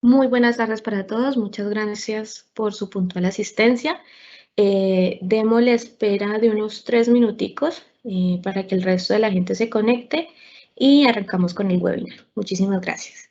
Muy buenas tardes para todos. Muchas gracias por su puntual asistencia. Démosle espera de unos 3 minuticos para que el resto de la gente se conecte y arrancamos con el webinar. Muchísimas gracias.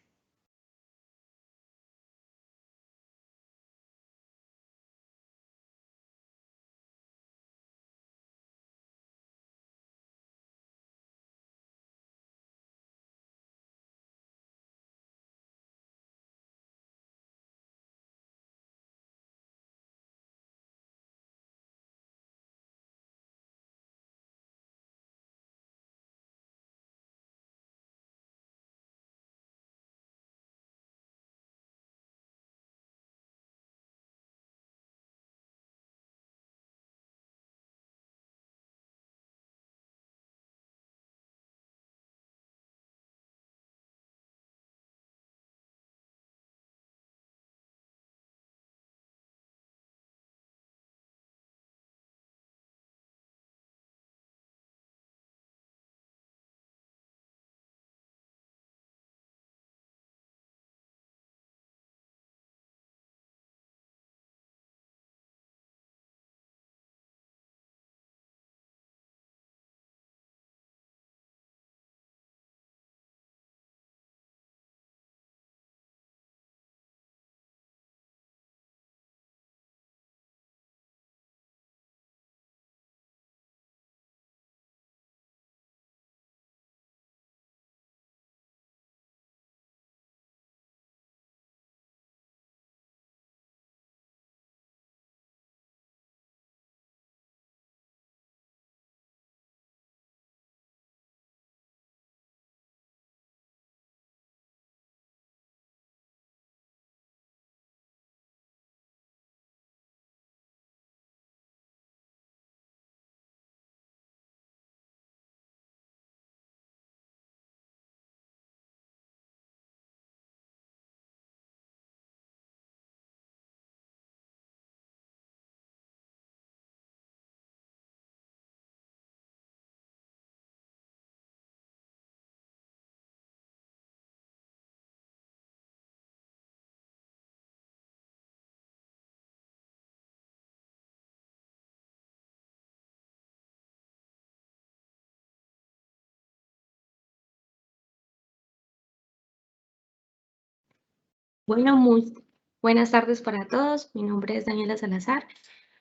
Bueno, muy buenas tardes para todos. Mi nombre es Daniela Salazar.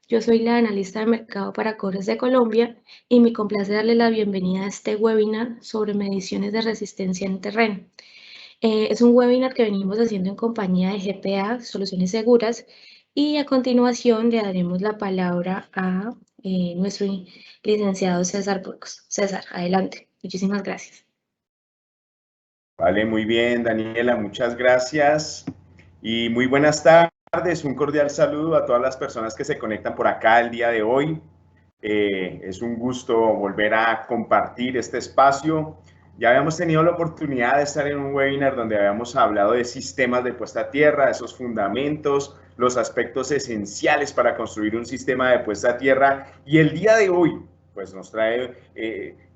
Yo soy la analista de mercado para Cobres de Colombia y me complace darle la bienvenida a este webinar sobre mediciones de resistencia en terreno. Es un webinar que venimos haciendo en compañía de GPA, Soluciones Seguras, y a continuación le daremos la palabra a nuestro licenciado César Burgos. César, adelante. Muchísimas gracias. Vale, muy bien, Daniela, muchas gracias y muy buenas tardes. Un cordial saludo a todas las personas que se conectan por acá el día de hoy. Es un gusto volver a compartir este espacio. Ya habíamos tenido la oportunidad de estar en un webinar donde habíamos hablado de sistemas de puesta a tierra, de esos fundamentos, los aspectos esenciales para construir un sistema de puesta a tierra. Y el día de hoy, pues nos trae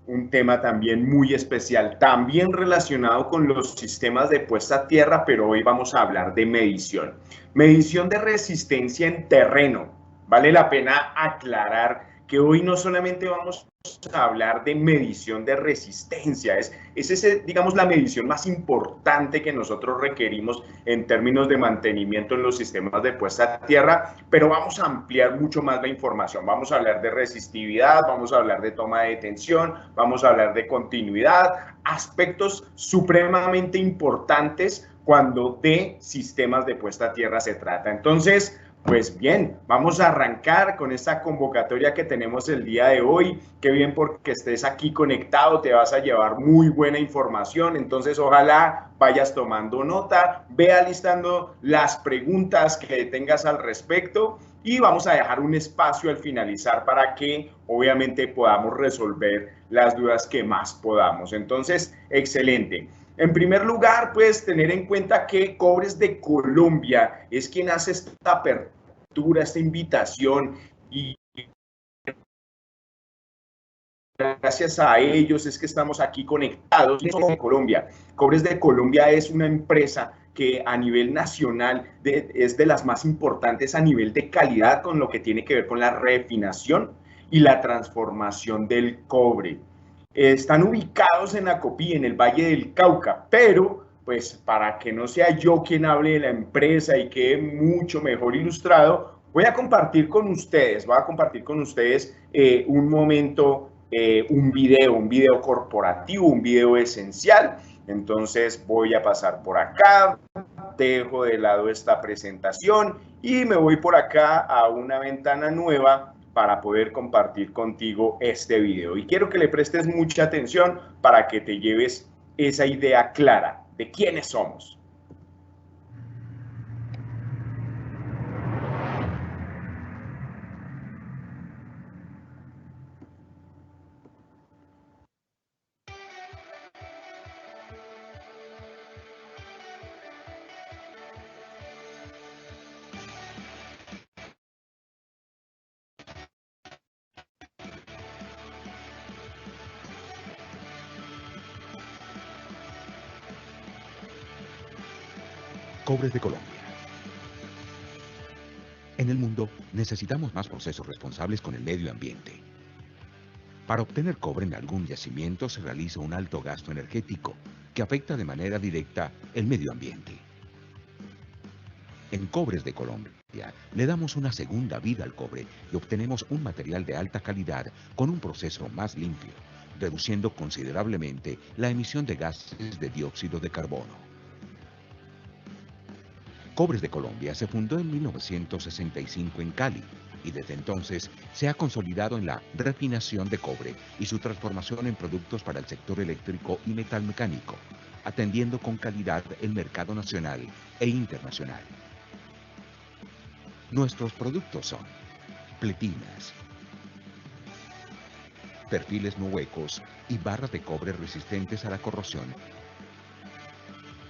un tema también muy especial, también relacionado con los sistemas de puesta a tierra, pero hoy vamos a hablar de medición. Medición de resistencia en terreno. Vale la pena aclarar que hoy no solamente vamos a hablar de medición de resistencia, es ese, digamos, la medición más importante que nosotros requerimos en términos de mantenimiento en los sistemas de puesta a tierra, pero vamos a ampliar mucho más la información. Vamos a hablar de resistividad, vamos a hablar de toma de tensión, vamos a hablar de continuidad, aspectos supremamente importantes cuando de sistemas de puesta a tierra se trata. Entonces, pues bien, vamos a arrancar con esta convocatoria que tenemos el día de hoy. Qué bien porque estés aquí conectado, te vas a llevar muy buena información. Entonces, ojalá vayas tomando nota, ve alistando las preguntas que tengas al respecto y vamos a dejar un espacio al finalizar para que obviamente podamos resolver las dudas que más podamos. Entonces, excelente. En primer lugar, puedes tener en cuenta que Cobres de Colombia es quien hace esta apertura, esta invitación y gracias a ellos es que estamos aquí conectados. Cobres de Colombia. Cobres de Colombia es una empresa que a nivel nacional es de las más importantes a nivel de calidad con lo que tiene que ver con la refinación y la transformación del cobre. Están ubicados en Acopí, en el Valle del Cauca, pero pues para que no sea yo quien hable de la empresa y quede mucho mejor ilustrado, voy a compartir con ustedes, un momento, un video corporativo, un video esencial. Entonces voy a pasar por acá, dejo de lado esta presentación y me voy por acá a una ventana nueva para poder compartir contigo este video. Y quiero que le prestes mucha atención para que te lleves esa idea clara de quiénes somos. Cobres de Colombia. En el mundo necesitamos más procesos responsables con el medio ambiente. Para obtener cobre en algún yacimiento se realiza un alto gasto energético que afecta de manera directa el medio ambiente. En Cobres de Colombia le damos una segunda vida al cobre y obtenemos un material de alta calidad con un proceso más limpio, reduciendo considerablemente la emisión de gases de dióxido de carbono. Cobres de Colombia se fundó en 1965 en Cali y desde entonces se ha consolidado en la refinación de cobre y su transformación en productos para el sector eléctrico y metalmecánico, atendiendo con calidad el mercado nacional e internacional. Nuestros productos son pletinas, perfiles no huecos y barras de cobre resistentes a la corrosión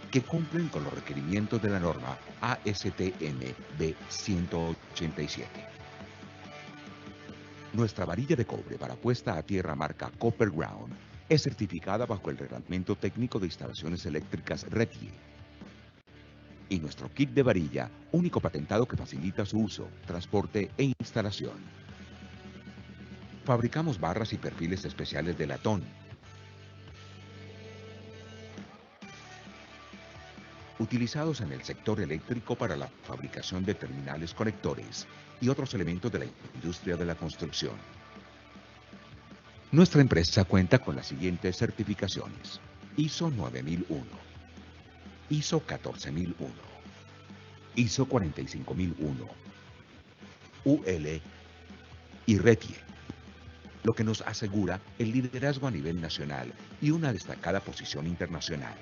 que cumplen con los requerimientos de la norma ASTM B187. Nuestra varilla de cobre para puesta a tierra marca Copper Ground es certificada bajo el Reglamento Técnico de Instalaciones Eléctricas RETIE. Y nuestro kit de varilla, único patentado que facilita su uso, transporte e instalación. Fabricamos barras y perfiles especiales de latón, utilizados en el sector eléctrico para la fabricación de terminales conectores y otros elementos de la industria de la construcción. Nuestra empresa cuenta con las siguientes certificaciones: ISO 9001, ISO 14001, ISO 45001, UL y RETIE, lo que nos asegura el liderazgo a nivel nacional y una destacada posición internacional.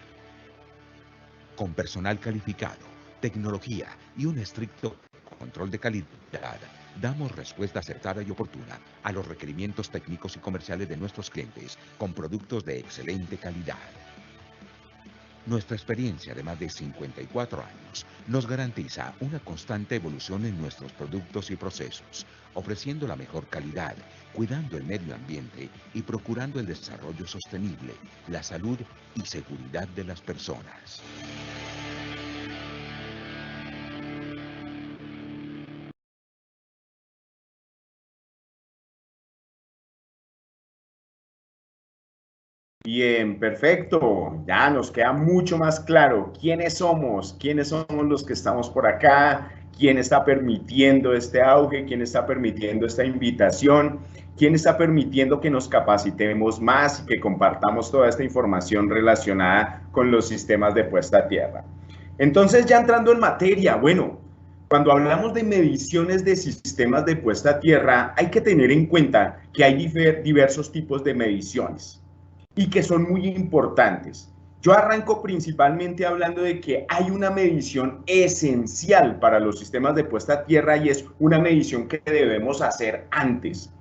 Con personal calificado, tecnología y un estricto control de calidad, damos respuesta acertada y oportuna a los requerimientos técnicos y comerciales de nuestros clientes con productos de excelente calidad. Nuestra experiencia de más de 54 años nos garantiza una constante evolución en nuestros productos y procesos, ofreciendo la mejor calidad, cuidando el medio ambiente y procurando el desarrollo sostenible, la salud y seguridad de las personas. Bien, perfecto. Ya nos queda mucho más claro quiénes somos los que estamos por acá, quién está permitiendo este auge, quién está permitiendo esta invitación, quién está permitiendo que nos capacitemos más y que compartamos toda esta información relacionada con los sistemas de puesta a tierra. Entonces, ya entrando en materia, bueno, cuando hablamos de mediciones de sistemas de puesta a tierra, hay que tener en cuenta que hay diversos tipos de mediciones y que son muy importantes. Yo arranco principalmente hablando de que hay una medición esencial para los sistemas de puesta a tierra y es una medición que debemos hacer antes.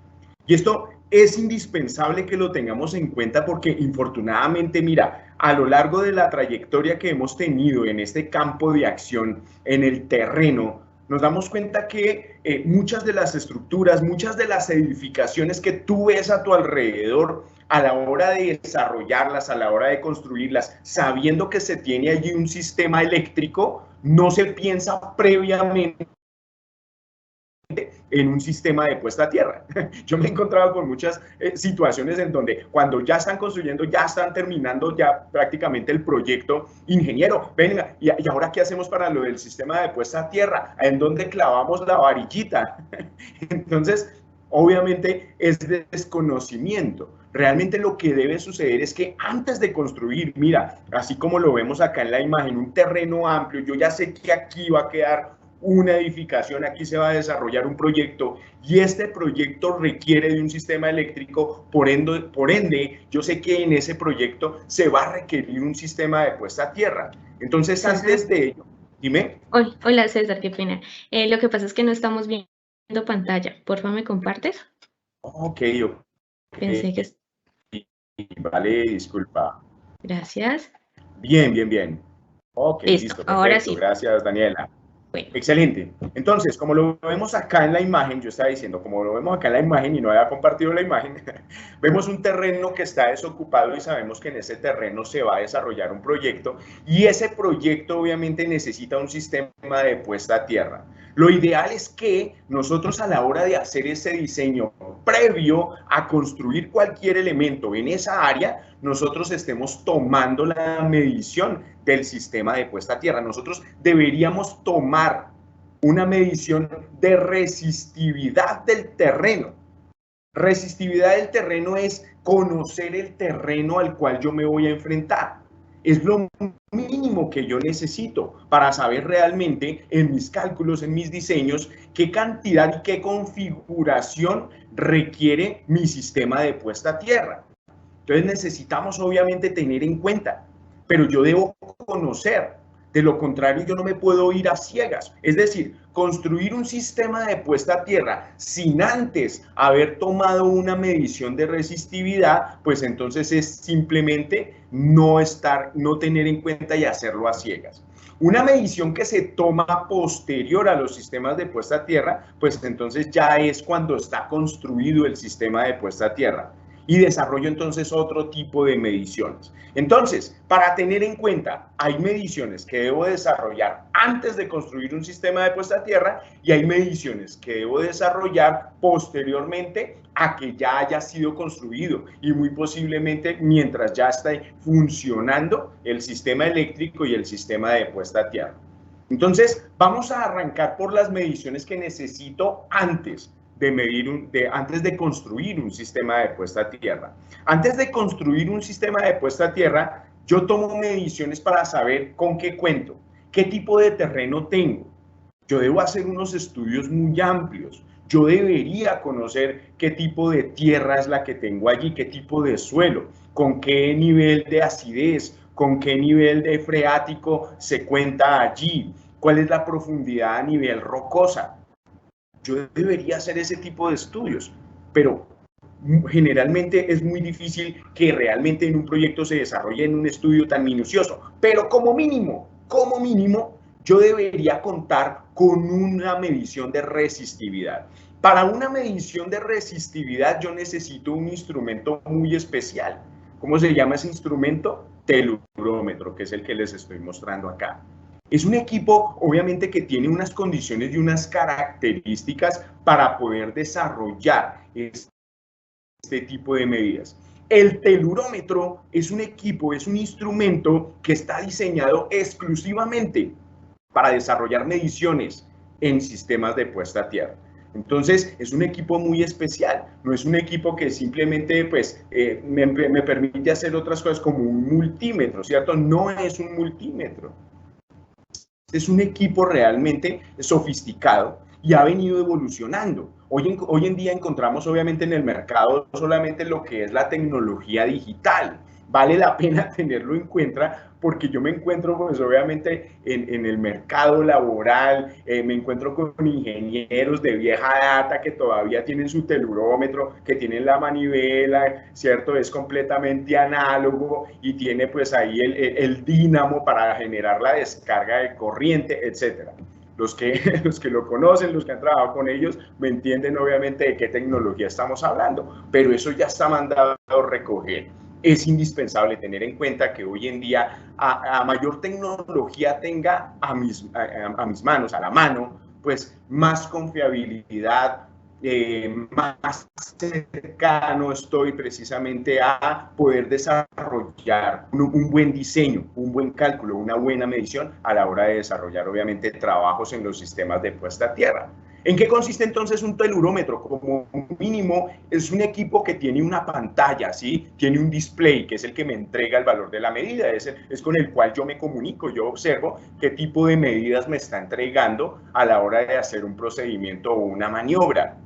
Y esto es indispensable que lo tengamos en cuenta porque infortunadamente, mira, a lo largo de la trayectoria que hemos tenido en este campo de acción, en el terreno, nos damos cuenta que muchas de las estructuras, muchas de las edificaciones que tú ves a tu alrededor, a la hora de desarrollarlas, a la hora de construirlas, sabiendo que se tiene allí un sistema eléctrico, no se piensa previamente en un sistema de puesta a tierra. Yo me he encontrado con muchas situaciones en donde cuando ya están construyendo, ya están terminando ya prácticamente el proyecto, ingeniero, venga, ¿y ahora qué hacemos para lo del sistema de puesta a tierra? ¿En dónde clavamos la varillita? Entonces, obviamente es de desconocimiento. Realmente lo que debe suceder es que antes de construir, mira, así como lo vemos acá en la imagen, un terreno amplio, yo ya sé que aquí va a quedar una edificación, aquí se va a desarrollar un proyecto y este proyecto requiere de un sistema eléctrico, por ende yo sé que en ese proyecto se va a requerir un sistema de puesta a tierra. Entonces, antes de ello, dime. Hola César, qué pena. Lo que pasa es que no estamos viendo pantalla. Porfa, ¿me compartes? Ok. Pensé que... Vale, disculpa. Gracias. Bien. Ok, listo, perfecto. Ahora sí. Gracias, Daniela. Bueno. Excelente. Entonces, como lo vemos acá en la imagen, yo estaba diciendo, como lo vemos acá en la imagen y no había compartido la imagen, vemos un terreno que está desocupado y sabemos que en ese terreno se va a desarrollar un proyecto y ese proyecto obviamente necesita un sistema de puesta a tierra. Lo ideal es que nosotros a la hora de hacer ese diseño previo a construir cualquier elemento en esa área, nosotros estemos tomando la medición del sistema de puesta a tierra. Nosotros deberíamos tomar una medición de resistividad del terreno. Resistividad del terreno es conocer el terreno al cual yo me voy a enfrentar. Es lo mínimo que yo necesito para saber realmente en mis cálculos, en mis diseños, qué cantidad y qué configuración requiere mi sistema de puesta a tierra. Entonces necesitamos obviamente tener en cuenta, pero yo debo conocer. De lo contrario, yo no me puedo ir a ciegas. Es decir, construir un sistema de puesta a tierra sin antes haber tomado una medición de resistividad, pues entonces es simplemente no tener en cuenta y hacerlo a ciegas. Una medición que se toma posterior a los sistemas de puesta a tierra, pues entonces ya es cuando está construido el sistema de puesta a tierra. Y desarrollo entonces otro tipo de mediciones. Entonces, para tener en cuenta, hay mediciones que debo desarrollar antes de construir un sistema de puesta a tierra y hay mediciones que debo desarrollar posteriormente a que ya haya sido construido y muy posiblemente mientras ya esté funcionando el sistema eléctrico y el sistema de puesta a tierra. Entonces, vamos a arrancar por las mediciones que necesito antes de construir un sistema de puesta a tierra. Antes de construir un sistema de puesta a tierra, yo tomo mediciones para saber con qué cuento, qué tipo de terreno tengo. Yo debo hacer unos estudios muy amplios. Yo debería conocer qué tipo de tierra es la que tengo allí, qué tipo de suelo, con qué nivel de acidez, con qué nivel de freático se cuenta allí, cuál es la profundidad a nivel rocosa. Yo debería hacer ese tipo de estudios, pero generalmente es muy difícil que realmente en un proyecto se desarrolle en un estudio tan minucioso, pero como mínimo, yo debería contar con una medición de resistividad. Para una medición de resistividad yo necesito un instrumento muy especial. ¿Cómo se llama ese instrumento? Telurómetro, que es el que les estoy mostrando acá. Es un equipo, obviamente, que tiene unas condiciones y unas características para poder desarrollar este tipo de medidas. El telurómetro es un equipo, es un instrumento que está diseñado exclusivamente para desarrollar mediciones en sistemas de puesta a tierra. Entonces, es un equipo muy especial, no es un equipo que simplemente pues, me permite hacer otras cosas como un multímetro, ¿cierto? No es un multímetro. Es un equipo realmente sofisticado y ha venido evolucionando. Hoy en día encontramos obviamente en el mercado solamente lo que es la tecnología digital. Vale la pena tenerlo en cuenta porque yo me encuentro pues obviamente en el mercado laboral, me encuentro con ingenieros de vieja data que todavía tienen su telurómetro, que tienen la manivela, ¿cierto? Es completamente análogo y tiene pues ahí el dínamo para generar la descarga de corriente, etcétera. Los que lo conocen, los que han trabajado con ellos, me entienden obviamente de qué tecnología estamos hablando, pero eso ya está mandado a recoger. Es indispensable tener en cuenta que hoy en día, a mayor tecnología tenga a mis manos, a la mano, pues más confiabilidad, más cercano estoy precisamente a poder desarrollar un buen diseño, un buen cálculo, una buena medición a la hora de desarrollar obviamente trabajos en los sistemas de puesta a tierra. ¿En qué consiste entonces un telurómetro? Como mínimo es un equipo que tiene una pantalla, ¿sí? Tiene un display que es el que me entrega el valor de la medida, es con el cual yo me comunico, yo observo qué tipo de medidas me está entregando a la hora de hacer un procedimiento o una maniobra.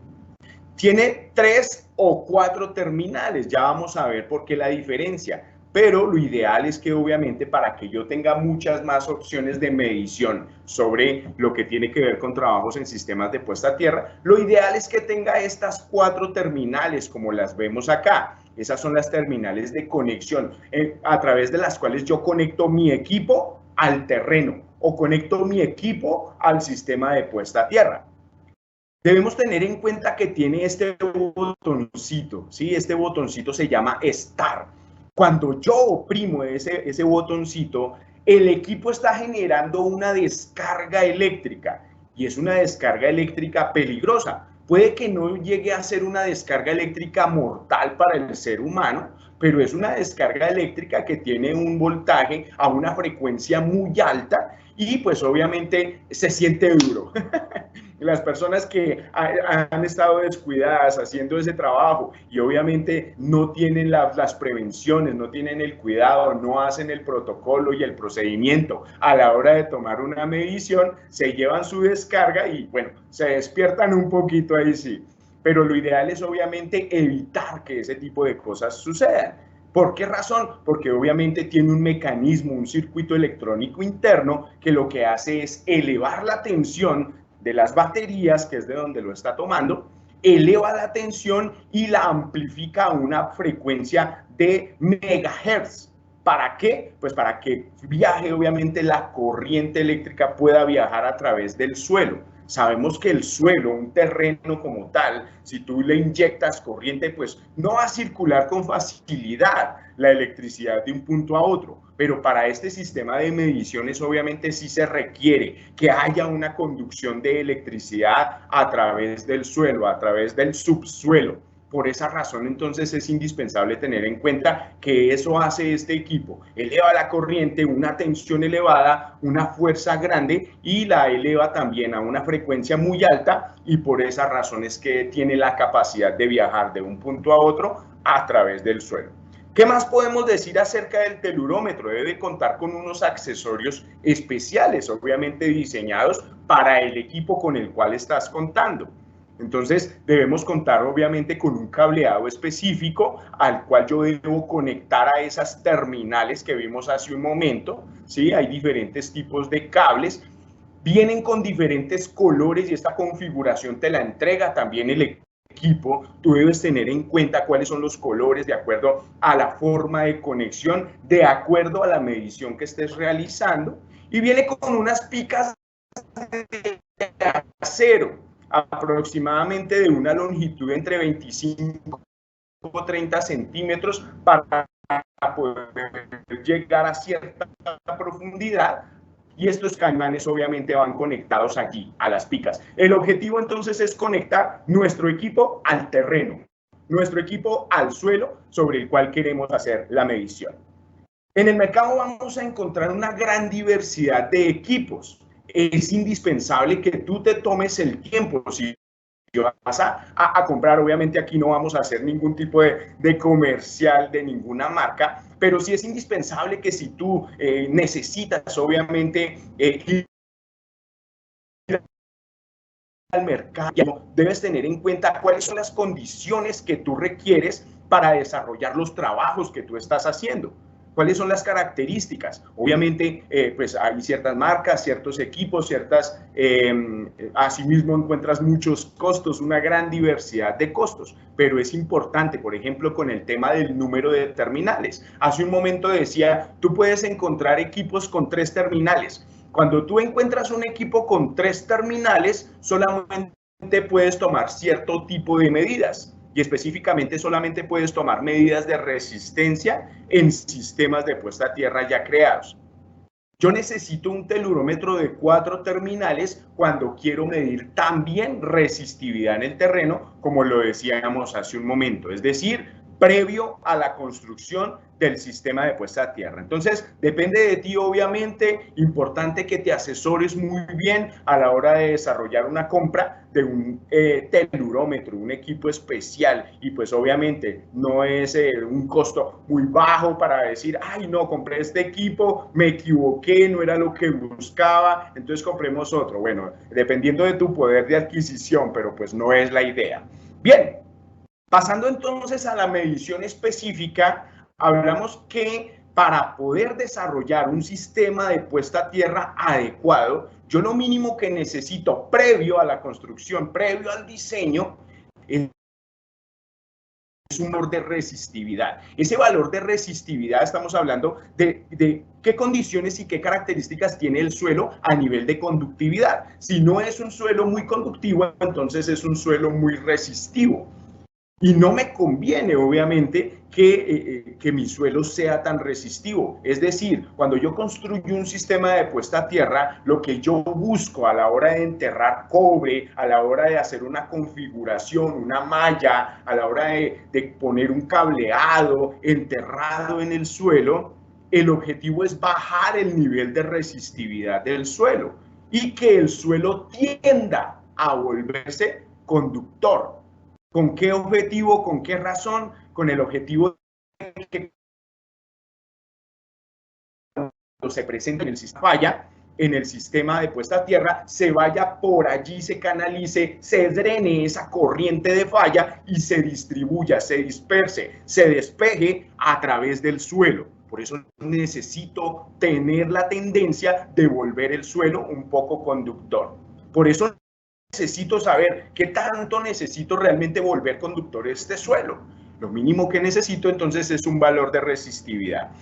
Tiene 3 o 4 terminales, ya vamos a ver por qué la diferencia, pero lo ideal es que obviamente para que yo tenga muchas más opciones de medición sobre lo que tiene que ver con trabajos en sistemas de puesta a tierra, lo ideal es que tenga estas 4 terminales como las vemos acá. Esas son las terminales de conexión a través de las cuales yo conecto mi equipo al terreno o conecto mi equipo al sistema de puesta a tierra. Debemos tener en cuenta que tiene este botoncito, ¿sí? Este botoncito se llama Start. Cuando yo oprimo ese botoncito, el equipo está generando una descarga eléctrica y es una descarga eléctrica peligrosa. Puede que no llegue a ser una descarga eléctrica mortal para el ser humano, pero es una descarga eléctrica que tiene un voltaje a una frecuencia muy alta y pues obviamente se siente duro. Las personas que han estado descuidadas haciendo ese trabajo y obviamente no tienen las prevenciones, no tienen el cuidado, no hacen el protocolo y el procedimiento a la hora de tomar una medición, se llevan su descarga y bueno, se despiertan un poquito ahí sí. Pero lo ideal es obviamente evitar que ese tipo de cosas sucedan. ¿Por qué razón? Porque obviamente tiene un mecanismo, un circuito electrónico interno que lo que hace es elevar la tensión de las baterías, que es de donde lo está tomando, eleva la tensión y la amplifica a una frecuencia de megahertz. ¿Para qué? Pues para que viaje, obviamente, la corriente eléctrica pueda viajar a través del suelo. Sabemos que el suelo, un terreno como tal, si tú le inyectas corriente, pues no va a circular con facilidad la electricidad de un punto a otro. Pero para este sistema de mediciones obviamente sí se requiere que haya una conducción de electricidad a través del suelo, a través del subsuelo. Por esa razón, entonces, es indispensable tener en cuenta que eso hace este equipo. Eleva la corriente, una tensión elevada, una fuerza grande y la eleva también a una frecuencia muy alta y por esa razón es que tiene la capacidad de viajar de un punto a otro a través del suelo. ¿Qué más podemos decir acerca del telurómetro? Debe contar con unos accesorios especiales, obviamente diseñados para el equipo con el cual estás contando. Entonces, debemos contar obviamente con un cableado específico al cual yo debo conectar a esas terminales que vimos hace un momento, ¿sí? Hay diferentes tipos de cables, vienen con diferentes colores y esta configuración te la entrega también el equipo. Tú debes tener en cuenta cuáles son los colores de acuerdo a la forma de conexión, de acuerdo a la medición que estés realizando y viene con unas picas de acero aproximadamente de una longitud entre 25 y 30 centímetros para poder llegar a cierta profundidad y estos caimanes obviamente van conectados allí a las picas. El objetivo entonces es conectar nuestro equipo al terreno, nuestro equipo al suelo sobre el cual queremos hacer la medición. En el mercado vamos a encontrar una gran diversidad de equipos. Es indispensable que tú te tomes el tiempo. Si vas a comprar, obviamente aquí no vamos a hacer ningún tipo de comercial de ninguna marca, pero sí es indispensable que si tú necesitas, obviamente, ir al mercado, debes tener en cuenta cuáles son las condiciones que tú requieres para desarrollar los trabajos que tú estás haciendo. ¿Cuáles son las características? Obviamente, pues hay ciertas marcas, ciertos equipos, asimismo encuentras muchos costos, una gran diversidad de costos, pero es importante, por ejemplo, con el tema del número de terminales. Hace un momento decía, tú puedes encontrar equipos con 3 terminales. Cuando tú encuentras un equipo con 3 terminales, solamente puedes tomar cierto tipo de medidas y específicamente solamente puedes tomar medidas de resistencia en sistemas de puesta a tierra ya creados. Yo necesito un telurómetro de 4 terminales cuando quiero medir también resistividad en el terreno, como lo decíamos hace un momento, es decir, previo a la construcción del sistema de puesta a tierra. Entonces, depende de ti, obviamente, importante que te asesores muy bien a la hora de desarrollar una compra de un telurómetro, un equipo especial, y pues obviamente no es un costo muy bajo para decir, ay no, compré este equipo, me equivoqué, no era lo que buscaba, entonces compremos otro. Bueno, dependiendo de tu poder de adquisición, pero pues no es la idea. Bien, pasando entonces a la medición específica, hablamos que para poder desarrollar un sistema de puesta a tierra adecuado, yo lo mínimo que necesito previo a la construcción, previo al diseño, es un valor de resistividad. Ese valor de resistividad estamos hablando de qué condiciones y qué características tiene el suelo a nivel de conductividad. Si no es un suelo muy conductivo, entonces es un suelo muy resistivo. Y no me conviene, obviamente, que mi suelo sea tan resistivo. Es decir, cuando yo construyo un sistema de puesta a tierra, lo que yo busco a la hora de enterrar cobre, a la hora de hacer una configuración, una malla, a la hora de poner un cableado enterrado en el suelo, el objetivo es bajar el nivel de resistividad del suelo y que el suelo tienda a volverse conductor. ¿Con qué objetivo? ¿Con qué razón? Con el objetivo de que cuando se presente en el sistema falla, en el sistema de puesta a tierra, se vaya por allí, se canalice, se drene esa corriente de falla y se distribuya, se disperse, se despeje a través del suelo. Por eso necesito tener la tendencia de volver el suelo un poco conductor. Por eso necesito saber qué tanto necesito realmente volver conductor este suelo. Lo mínimo que necesito entonces es un valor de resistividad.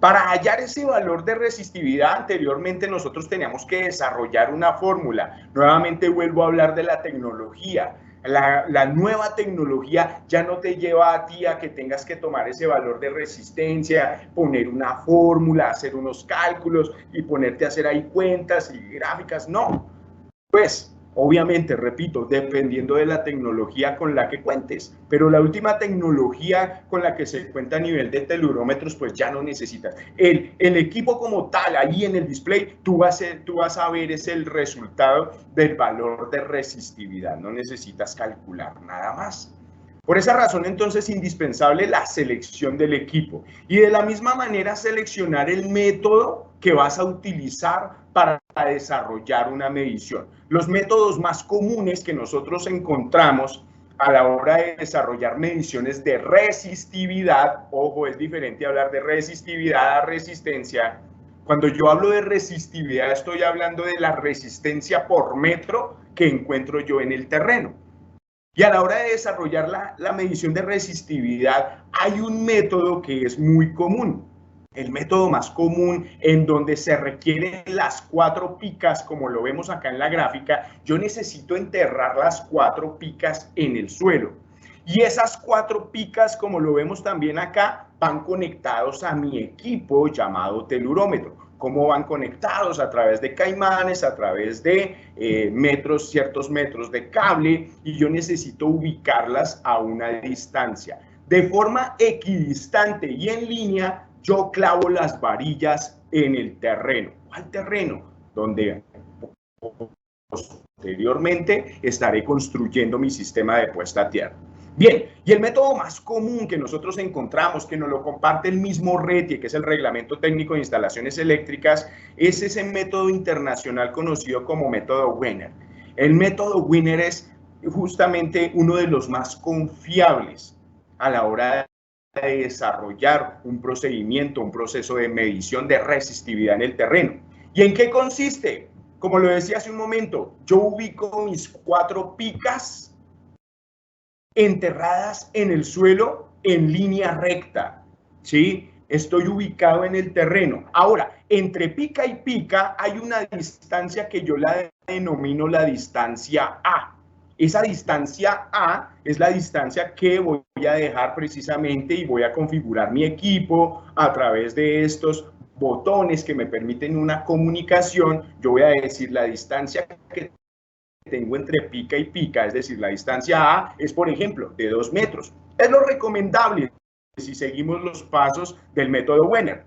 Para hallar ese valor de resistividad, anteriormente nosotros teníamos que desarrollar una fórmula. Nuevamente vuelvo a hablar de la tecnología. La nueva tecnología ya no te lleva a ti a que tengas que tomar ese valor de resistencia, poner una fórmula, hacer unos cálculos y ponerte a hacer ahí cuentas y gráficas. No, pues obviamente, repito, dependiendo de la tecnología con la que cuentes, pero la última tecnología con la que se cuenta a nivel de telurómetros, pues ya no necesitas. El equipo como tal, ahí en el display, tú vas a ver es el resultado del valor de resistividad, no necesitas calcular nada más. Por esa razón, entonces, es indispensable la selección del equipo y de la misma manera seleccionar el método que vas a utilizar para desarrollar una medición. Los métodos más comunes que nosotros encontramos a la hora de desarrollar mediciones de resistividad, ojo, es diferente hablar de resistividad a resistencia. Cuando yo hablo de resistividad, estoy hablando de la resistencia por metro que encuentro yo en el terreno. Y a la hora de desarrollar la medición de resistividad, hay un método que es muy común. El método más común en donde se requieren las 4 picas, como lo vemos acá en la gráfica, yo necesito enterrar las 4 picas en el suelo. Y esas 4 picas, como lo vemos también acá, van conectados a mi equipo llamado telurómetro. ¿Cómo van conectados? A través de caimanes, a través de ciertos metros de cable, y yo necesito ubicarlas a una distancia. De forma equidistante y en línea, yo clavo las varillas en el terreno. ¿Cuál terreno? Donde posteriormente estaré construyendo mi sistema de puesta a tierra. Bien, y el método más común que nosotros encontramos, que nos lo comparte el mismo RETIE, que es el Reglamento Técnico de Instalaciones Eléctricas, es ese método internacional conocido como método Wiener. El método Wiener es justamente uno de los más confiables a la hora de desarrollar un procedimiento, un proceso de medición de resistividad en el terreno. ¿Y en qué consiste? Como lo decía hace un momento, yo ubico mis 4 picas enterradas en el suelo en línea recta, ¿sí? estoy ubicado en el terreno. Ahora, entre pica y pica hay una distancia que yo la denomino la distancia A. Esa distancia A es la distancia que voy a dejar precisamente y voy a configurar mi equipo a través de estos botones que me permiten una comunicación. Yo voy a decir la distancia que tengo entre pica y pica, es decir, la distancia A es, por ejemplo, de 2 metros. Es lo recomendable si seguimos los pasos del método Wenner.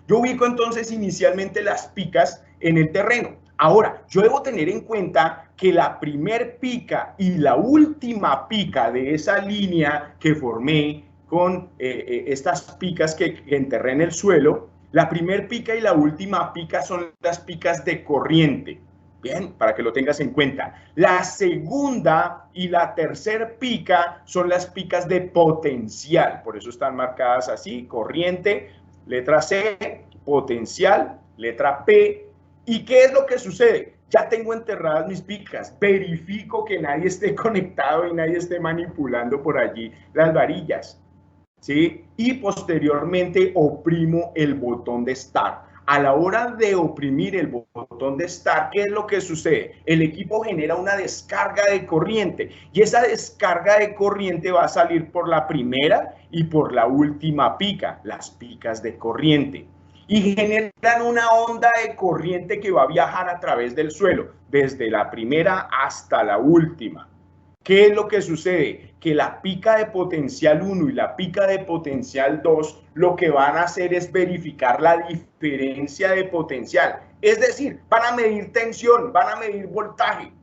Yo ubico entonces inicialmente las picas en el terreno. Ahora, yo debo tener en cuenta que la primer pica y la última pica de esa línea que formé con estas picas que enterré en el suelo, la primer pica y la última pica son las picas de corriente. Bien, para que lo tengas en cuenta. La segunda y la tercera pica son las picas de potencial. Por eso están marcadas así, corriente, letra C, potencial, letra P. ¿Y qué es lo que sucede? Ya tengo enterradas mis picas. Verifico que nadie esté conectado y nadie esté manipulando por allí las varillas, ¿sí? Y posteriormente oprimo el botón de Start. A la hora de oprimir el botón de Start, ¿qué es lo que sucede? El equipo genera una descarga de corriente y esa descarga de corriente va a salir por la primera y por la última pica, las picas de corriente. Y generan una onda de corriente que va a viajar a través del suelo, desde la primera hasta la última. ¿Qué es lo que sucede? Que la pica de potencial 1 y la pica de potencial 2 lo que van a hacer es verificar la diferencia de potencial. Es decir, van a medir tensión, van a medir voltaje.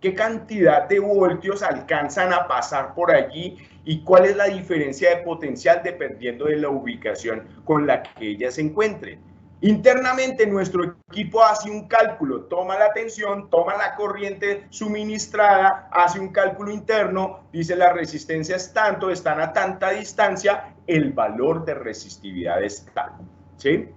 ¿Qué cantidad de voltios alcanzan a pasar por allí? ¿Y cuál es la diferencia de potencial dependiendo de la ubicación con la que ellas se encuentren? Internamente nuestro equipo hace un cálculo, toma la tensión, toma la corriente suministrada, hace un cálculo interno, dice la resistencia es tanto, están a tanta distancia, el valor de resistividad es tal, ¿sí?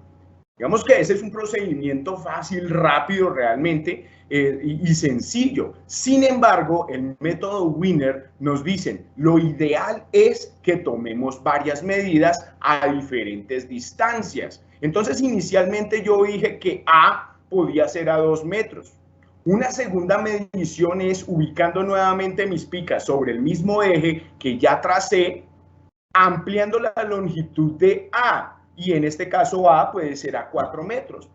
Digamos que ese es un procedimiento fácil, rápido realmente y sencillo. Sin embargo, el método Wenner nos dice, lo ideal es que tomemos varias medidas a diferentes distancias. Entonces, inicialmente yo dije que A podía ser a 2 metros. Una segunda medición es ubicando nuevamente mis picas sobre el mismo eje que ya tracé, ampliando la longitud de A. Y en este caso A puede ser a 4 metros.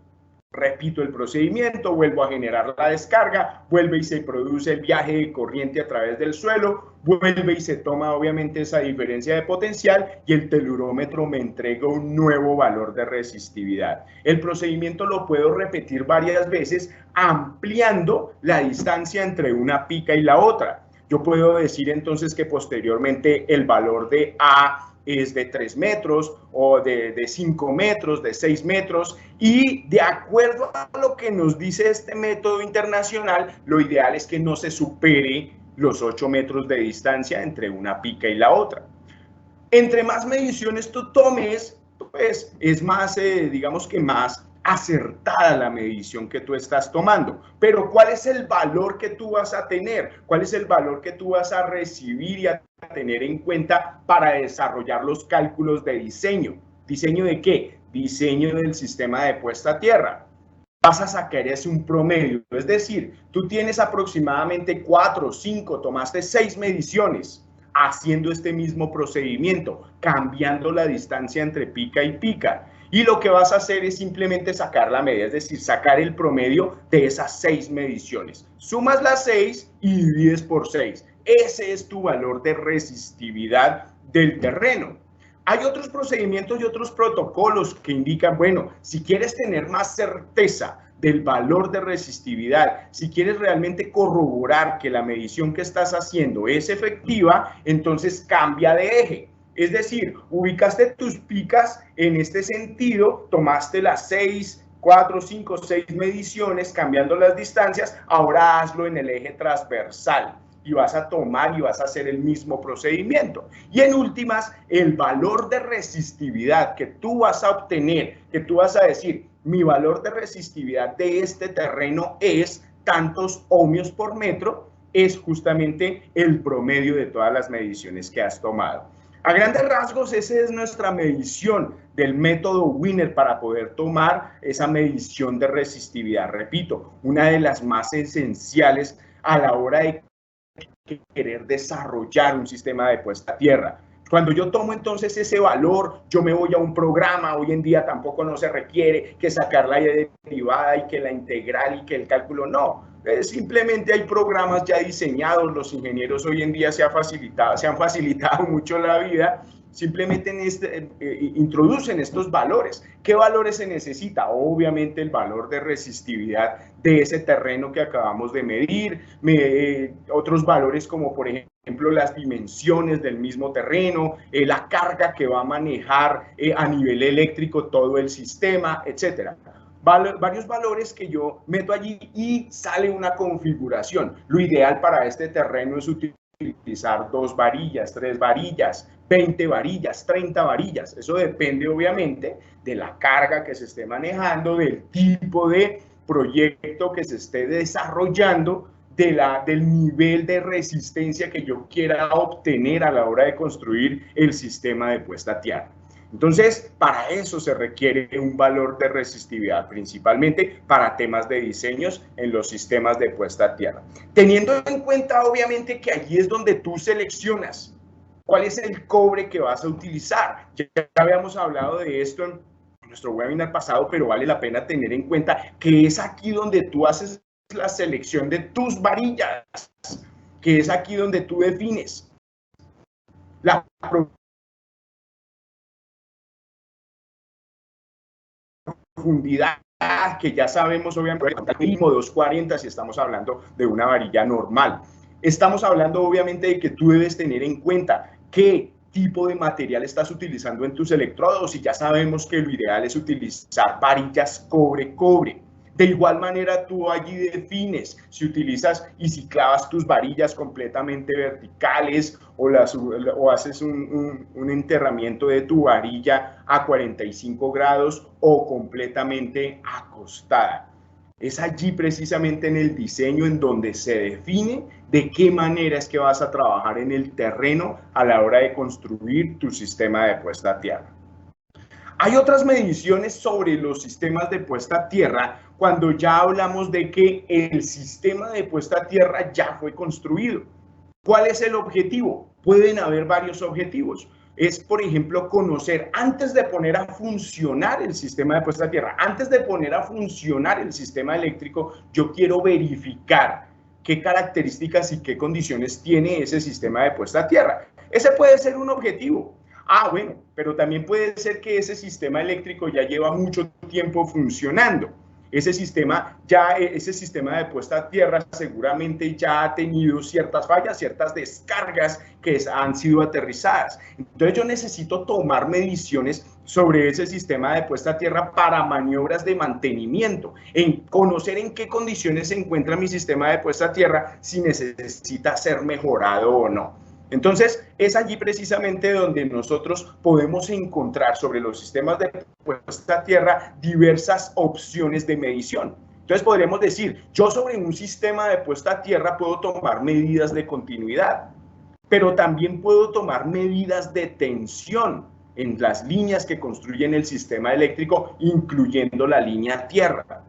Repito el procedimiento, vuelvo a generar la descarga, vuelve y se produce el viaje de corriente a través del suelo, vuelve y se toma obviamente esa diferencia de potencial y el telurómetro me entrega un nuevo valor de resistividad. El procedimiento lo puedo repetir varias veces ampliando la distancia entre una pica y la otra. Yo puedo decir entonces que posteriormente el valor de A es de 3 metros o de 5 metros, de 6 metros y de acuerdo a lo que nos dice este método internacional, lo ideal es que no se supere los 8 metros de distancia entre una pica y la otra. Entre más mediciones tú tomes, pues es más, digamos que más acertada la medición que tú estás tomando. Pero ¿cuál es el valor que tú vas a tener? ¿Cuál es el valor que tú vas a recibir y a tener en cuenta para desarrollar los cálculos de diseño? ¿Diseño de qué? Diseño del sistema de puesta a tierra. Vas a sacar ese un promedio, es decir, tú tienes aproximadamente 4, 5, tomaste 6 mediciones haciendo este mismo procedimiento, cambiando la distancia entre pica y pica. Y lo que vas a hacer es simplemente sacar la media, es decir, sacar el promedio de esas 6 mediciones. Sumas las 6 y divides por 6. Ese es tu valor de resistividad del terreno. Hay otros procedimientos y otros protocolos que indican, bueno, si quieres tener más certeza del valor de resistividad, si quieres realmente corroborar que la medición que estás haciendo es efectiva, entonces cambia de eje. Es decir, ubicaste tus picas en este sentido, tomaste las 6, 4, 5, 6 mediciones, cambiando las distancias, ahora hazlo en el eje transversal y vas a tomar y vas a hacer el mismo procedimiento. Y en últimas, el valor de resistividad que tú vas a obtener, que tú vas a decir, mi valor de resistividad de este terreno es tantos ohmios por metro, es justamente el promedio de todas las mediciones que has tomado. A grandes rasgos, esa es nuestra medición del método Wiener para poder tomar esa medición de resistividad. Repito, una de las más esenciales a la hora de querer desarrollar un sistema de puesta a tierra. Cuando yo tomo entonces ese valor, yo me voy a un programa. Hoy en día tampoco no se requiere que sacar la derivada y que la integral y que el cálculo, no. Simplemente hay programas ya diseñados. Los ingenieros hoy en día se han facilitado mucho la vida. Simplemente introducen estos valores. ¿Qué valores se necesita? Obviamente el valor de resistividad de ese terreno que acabamos de medir, otros valores como por ejemplo las dimensiones del mismo terreno, la carga que va a manejar a nivel eléctrico todo el sistema, etcétera. Varios valores que yo meto allí y sale una configuración. Lo ideal para este terreno es utilizar 2 varillas, 3 varillas, 20 varillas, 30 varillas. Eso depende obviamente de la carga que se esté manejando, del tipo de proyecto que se esté desarrollando, del nivel de resistencia que yo quiera obtener a la hora de construir el sistema de puesta a tierra. Entonces, para eso se requiere un valor de resistividad, principalmente para temas de diseños en los sistemas de puesta a tierra. Teniendo en cuenta, obviamente, que allí es donde tú seleccionas cuál es el cobre que vas a utilizar. Ya habíamos hablado de esto en nuestro webinar pasado, pero vale la pena tener en cuenta que es aquí donde tú haces la selección de tus varillas, que es aquí donde tú defines la profundidad, que ya sabemos obviamente, mínimo 240 si estamos hablando de una varilla normal. Estamos hablando obviamente de que tú debes tener en cuenta qué tipo de material estás utilizando en tus electrodos, y ya sabemos que lo ideal es utilizar varillas cobre-cobre. De igual manera, tú allí defines si utilizas y si clavas tus varillas completamente verticales o haces un enterramiento de tu varilla a 45 grados o completamente acostada. Es allí precisamente en el diseño en donde se define de qué manera es que vas a trabajar en el terreno a la hora de construir tu sistema de puesta a tierra. Hay otras mediciones sobre los sistemas de puesta a tierra cuando ya hablamos de que el sistema de puesta a tierra ya fue construido. ¿Cuál es el objetivo? Pueden haber varios objetivos. Es, por ejemplo, conocer antes de poner a funcionar el sistema de puesta a tierra, antes de poner a funcionar el sistema eléctrico, yo quiero verificar qué características y qué condiciones tiene ese sistema de puesta a tierra. Ese puede ser un objetivo. Ah, bueno, pero también puede ser que ese sistema eléctrico ya lleva mucho tiempo funcionando. Ese sistema de puesta a tierra seguramente ya ha tenido ciertas fallas, ciertas descargas que han sido aterrizadas. Entonces yo necesito tomar mediciones sobre ese sistema de puesta a tierra para maniobras de mantenimiento, en conocer en qué condiciones se encuentra mi sistema de puesta a tierra, si necesita ser mejorado o no. Entonces, es allí precisamente donde nosotros podemos encontrar sobre los sistemas de puesta a tierra diversas opciones de medición. Entonces, podremos decir, yo sobre un sistema de puesta a tierra puedo tomar medidas de continuidad, pero también puedo tomar medidas de tensión en las líneas que construyen el sistema eléctrico, incluyendo la línea tierra.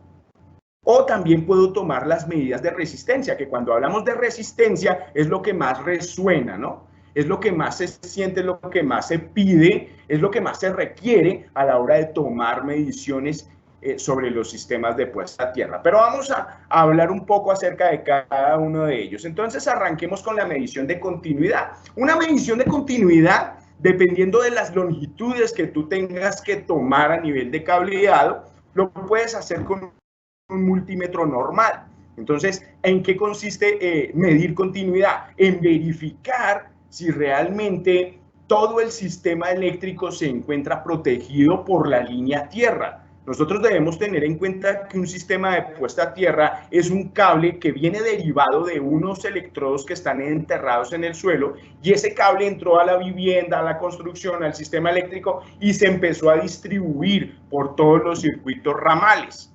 O también puedo tomar las medidas de resistencia, que cuando hablamos de resistencia es lo que más resuena, ¿no? Es lo que más se siente, es lo que más se pide, es lo que más se requiere a la hora de tomar mediciones sobre los sistemas de puesta a tierra. Pero vamos a hablar un poco acerca de cada uno de ellos. Entonces arranquemos con la medición de continuidad. Una medición de continuidad, dependiendo de las longitudes que tú tengas que tomar a nivel de cableado, lo puedes hacer con un multímetro normal. Entonces, ¿en qué consiste medir continuidad? En verificar si realmente todo el sistema eléctrico se encuentra protegido por la línea tierra. Nosotros debemos tener en cuenta que un sistema de puesta a tierra es un cable que viene derivado de unos electrodos que están enterrados en el suelo, y ese cable entró a la vivienda, a la construcción, al sistema eléctrico, y se empezó a distribuir por todos los circuitos ramales.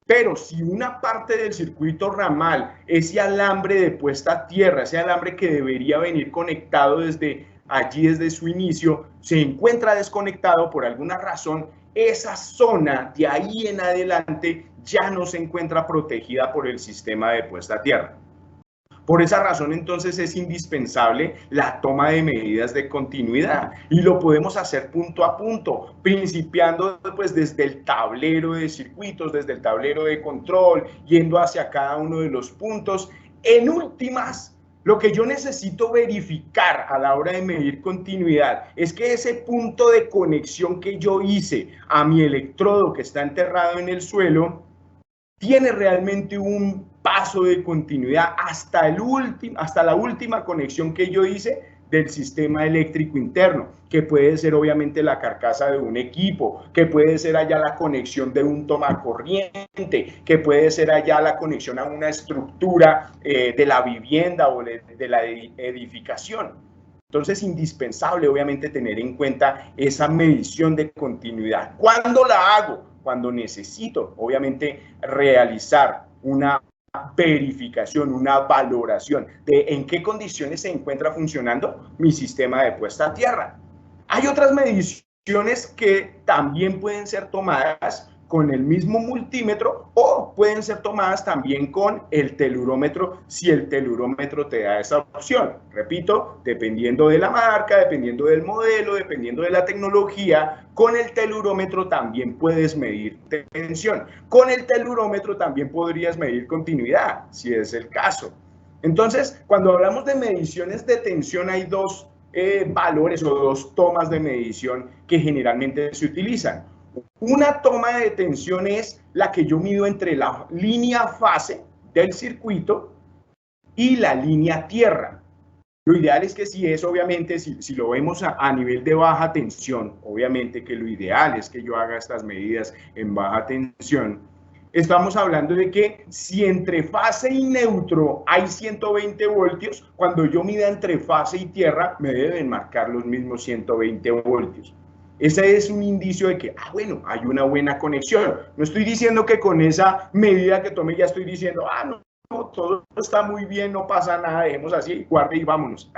Pero si una parte del circuito ramal, ese alambre de puesta a tierra, ese alambre que debería venir conectado desde allí desde su inicio se encuentra desconectado por alguna razón, esa zona de ahí en adelante ya no se encuentra protegida por el sistema de puesta a tierra. Por esa razón, entonces, es indispensable la toma de medidas de continuidad y lo podemos hacer punto a punto, principiando pues, desde el tablero de circuitos, desde el tablero de control, yendo hacia cada uno de los puntos. En últimas, lo que yo necesito verificar a la hora de medir continuidad es que ese punto de conexión que yo hice a mi electrodo que está enterrado en el suelo tiene realmente un paso de continuidad hasta la última conexión que yo hice del sistema eléctrico interno, que puede ser obviamente la carcasa de un equipo, que puede ser allá la conexión de un tomacorriente, que puede ser allá la conexión a una estructura de la vivienda o de la edificación. Entonces, indispensable, obviamente, tener en cuenta esa medición de continuidad. ¿Cuándo la hago? Cuando necesito, obviamente, realizar una verificación, una valoración de en qué condiciones se encuentra funcionando mi sistema de puesta a tierra. Hay otras mediciones que también pueden ser tomadas con el mismo multímetro o pueden ser tomadas también con el telurómetro si el telurómetro te da esa opción. Repito, dependiendo de la marca, dependiendo del modelo, dependiendo de la tecnología, con el telurómetro también puedes medir tensión. Con el telurómetro también podrías medir continuidad, si es el caso. Entonces, cuando hablamos de mediciones de tensión, hay dos valores o dos tomas de medición que generalmente se utilizan. Una toma de tensión es la que yo mido entre la línea fase del circuito y la línea tierra. Lo ideal es que si es, obviamente, si lo vemos a nivel de baja tensión, obviamente que lo ideal es que yo haga estas medidas en baja tensión. Estamos hablando de que si entre fase y neutro hay 120 voltios, cuando yo mida entre fase y tierra, me deben marcar los mismos 120 voltios. Ese es un indicio de que, bueno, hay una buena conexión. No estoy diciendo que con esa medida que tome ya estoy diciendo, no, todo está muy bien, no pasa nada, dejemos así, guarde y vámonos.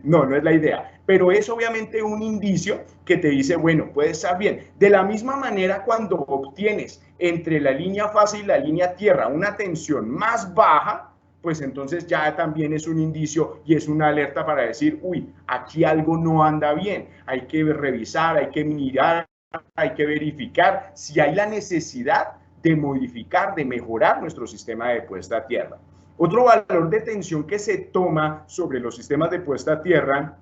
No, no es la idea. Pero es obviamente un indicio que te dice, bueno, puede estar bien. De la misma manera, cuando obtienes entre la línea fase y la línea tierra una tensión más baja, pues entonces ya también es un indicio y es una alerta para decir, uy, aquí algo no anda bien, hay que revisar, hay que mirar, hay que verificar si hay la necesidad de modificar, de mejorar nuestro sistema de puesta a tierra. Otro valor de tensión que se toma sobre los sistemas de puesta a tierra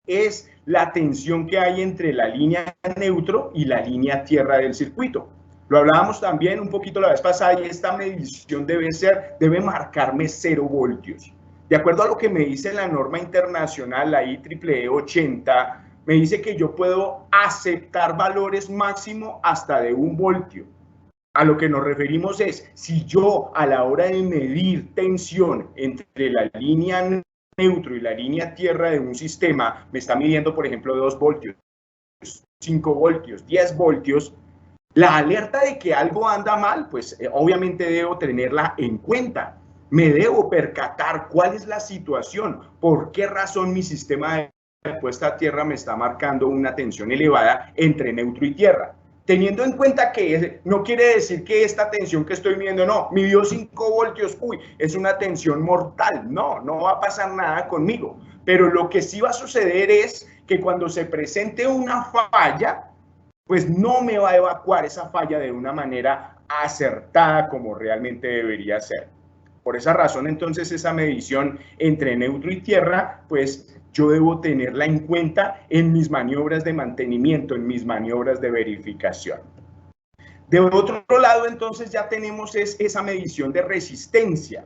es la tensión que hay entre la línea neutro y la línea tierra del circuito. Lo hablábamos también un poquito la vez pasada y esta medición debe marcarme 0 voltios. De acuerdo a lo que me dice la norma internacional, la IEEE 80, me dice que yo puedo aceptar valores máximo hasta de 1 voltio. A lo que nos referimos es, si yo a la hora de medir tensión entre la línea neutro y la línea tierra de un sistema, me está midiendo, por ejemplo, 2 voltios, 5 voltios, 10 voltios, la alerta de que algo anda mal, pues obviamente debo tenerla en cuenta. Me debo percatar cuál es la situación, por qué razón mi sistema de puesta a tierra me está marcando una tensión elevada entre neutro y tierra. Teniendo en cuenta que no quiere decir que esta tensión que estoy midiendo, no, midió 5 voltios, uy, es una tensión mortal. No, no va a pasar nada conmigo. Pero lo que sí va a suceder es que cuando se presente una falla, pues no me va a evacuar esa falla de una manera acertada como realmente debería ser. Por esa razón, entonces, esa medición entre neutro y tierra, pues yo debo tenerla en cuenta en mis maniobras de mantenimiento, en mis maniobras de verificación. De otro lado, entonces, ya tenemos esa medición de resistencia.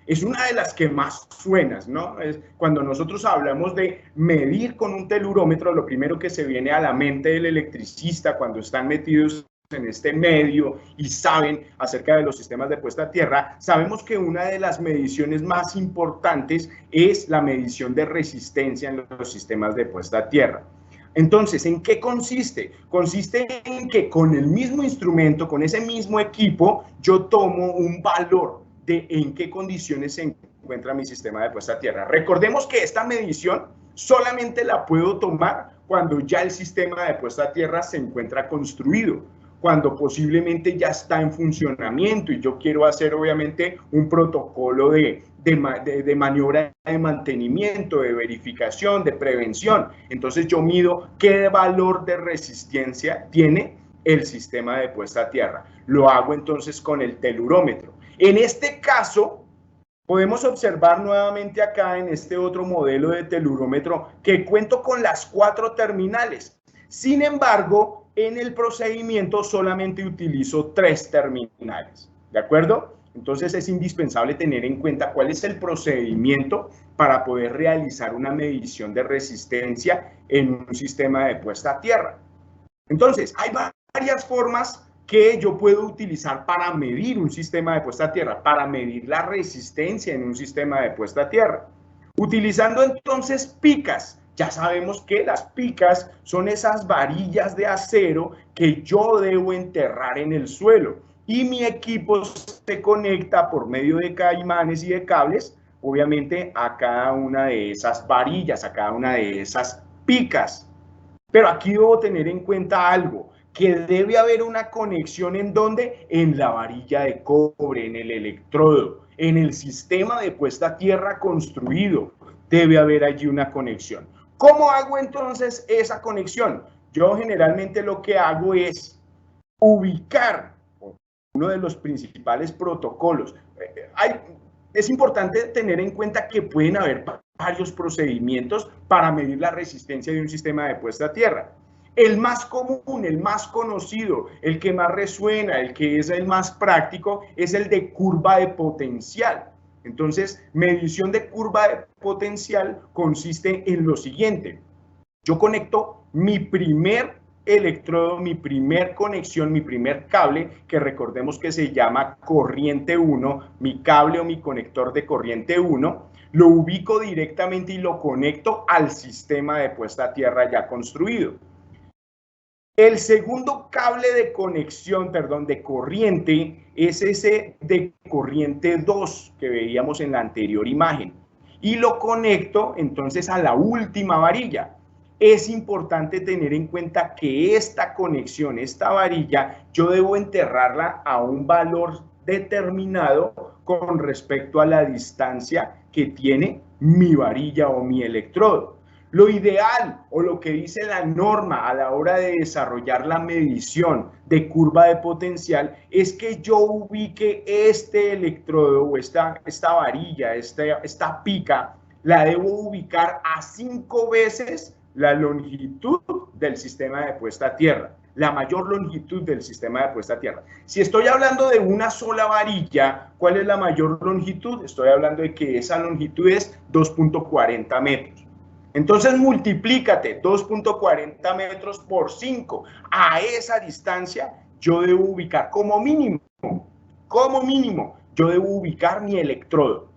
Es una de las que más suena, ¿no? Es cuando nosotros hablamos de medir con un telurómetro, lo primero que se viene a la mente del electricista cuando están metidos en este medio y saben acerca de los sistemas de puesta a tierra, sabemos que una de las mediciones más importantes es la medición de resistencia en los sistemas de puesta a tierra. Entonces, ¿en qué consiste? Consiste en que con el mismo instrumento, con ese mismo equipo, yo tomo un valor de en qué condiciones se encuentra mi sistema de puesta a tierra. Recordemos que esta medición solamente la puedo tomar cuando ya el sistema de puesta a tierra se encuentra construido, cuando posiblemente ya está en funcionamiento y yo quiero hacer obviamente un protocolo de maniobra de mantenimiento, de verificación, de prevención. Entonces yo mido qué valor de resistencia tiene el sistema de puesta a tierra. Lo hago entonces con el telurómetro. En este caso, podemos observar nuevamente acá en este otro modelo de telurómetro que cuento con las 4 terminales. Sin embargo, en el procedimiento solamente utilizo 3 terminales, ¿de acuerdo? Entonces es indispensable tener en cuenta cuál es el procedimiento para poder realizar una medición de resistencia en un sistema de puesta a tierra. Entonces, hay varias formas que yo puedo utilizar para medir un sistema de puesta a tierra, para medir la resistencia en un sistema de puesta a tierra. Utilizando entonces picas. Ya sabemos que las picas son esas varillas de acero que yo debo enterrar en el suelo y mi equipo se conecta por medio de caimanes y de cables, obviamente a cada una de esas varillas, a cada una de esas picas. Pero aquí debo tener en cuenta algo, que debe haber una conexión en ¿dónde? En la varilla de cobre, en el electrodo, en el sistema de puesta a tierra construido. Debe haber allí una conexión. ¿Cómo hago entonces esa conexión? Yo generalmente lo que hago es ubicar uno de los principales protocolos. Es importante tener en cuenta que pueden haber varios procedimientos para medir la resistencia de un sistema de puesta a tierra. El más común, el más conocido, el que más resuena, el que es el más práctico, es el de curva de potencial. Entonces, medición de curva de potencial consiste en lo siguiente. Yo conecto mi primer electrodo, mi primer conexión, mi primer cable, que recordemos que se llama corriente 1, mi cable o mi conector de corriente 1, lo ubico directamente y lo conecto al sistema de puesta a tierra ya construido. El segundo cable de conexión, de corriente, es ese de corriente 2 que veíamos en la anterior imagen. Y lo conecto entonces a la última varilla. Es importante tener en cuenta que esta conexión, esta varilla, yo debo enterrarla a un valor determinado con respecto a la distancia que tiene mi varilla o mi electrodo. Lo ideal o lo que dice la norma a la hora de desarrollar la medición de curva de potencial es que yo ubique este electrodo o esta varilla, esta pica, la debo ubicar a 5 veces la longitud del sistema de puesta a tierra, la mayor longitud del sistema de puesta a tierra. Si estoy hablando de una sola varilla, ¿cuál es la mayor longitud? Estoy hablando de que esa longitud es 2.40 metros. Entonces multiplícate 2.40 metros por 5. A esa distancia yo debo ubicar como mínimo, yo debo ubicar mi electrodo,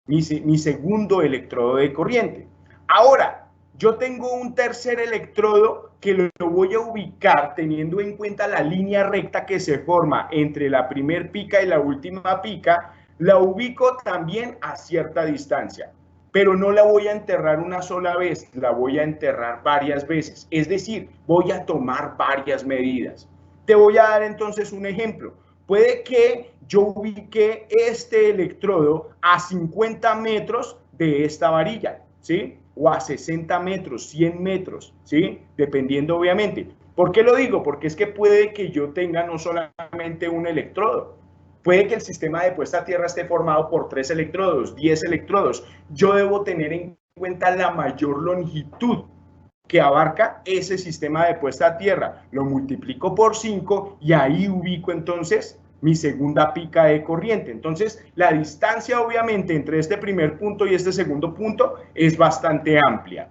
mi segundo electrodo de corriente. Ahora, yo tengo un tercer electrodo que lo voy a ubicar teniendo en cuenta la línea recta que se forma entre la primer pica y la última pica, la ubico también a cierta distancia. Pero no la voy a enterrar una sola vez, la voy a enterrar varias veces. Es decir, voy a tomar varias medidas. Te voy a dar entonces un ejemplo. Puede que yo ubique este electrodo a 50 metros de esta varilla, ¿sí? O a 60 metros, 100 metros, ¿sí? Dependiendo obviamente. ¿Por qué lo digo? Porque es que puede que yo tenga no solamente un electrodo. Puede que el sistema de puesta a tierra esté formado por 3 electrodos, 10 electrodos. Yo debo tener en cuenta la mayor longitud que abarca ese sistema de puesta a tierra. Lo multiplico por 5 y ahí ubico entonces mi segunda pica de corriente. Entonces, la distancia obviamente entre este primer punto y este segundo punto es bastante amplia.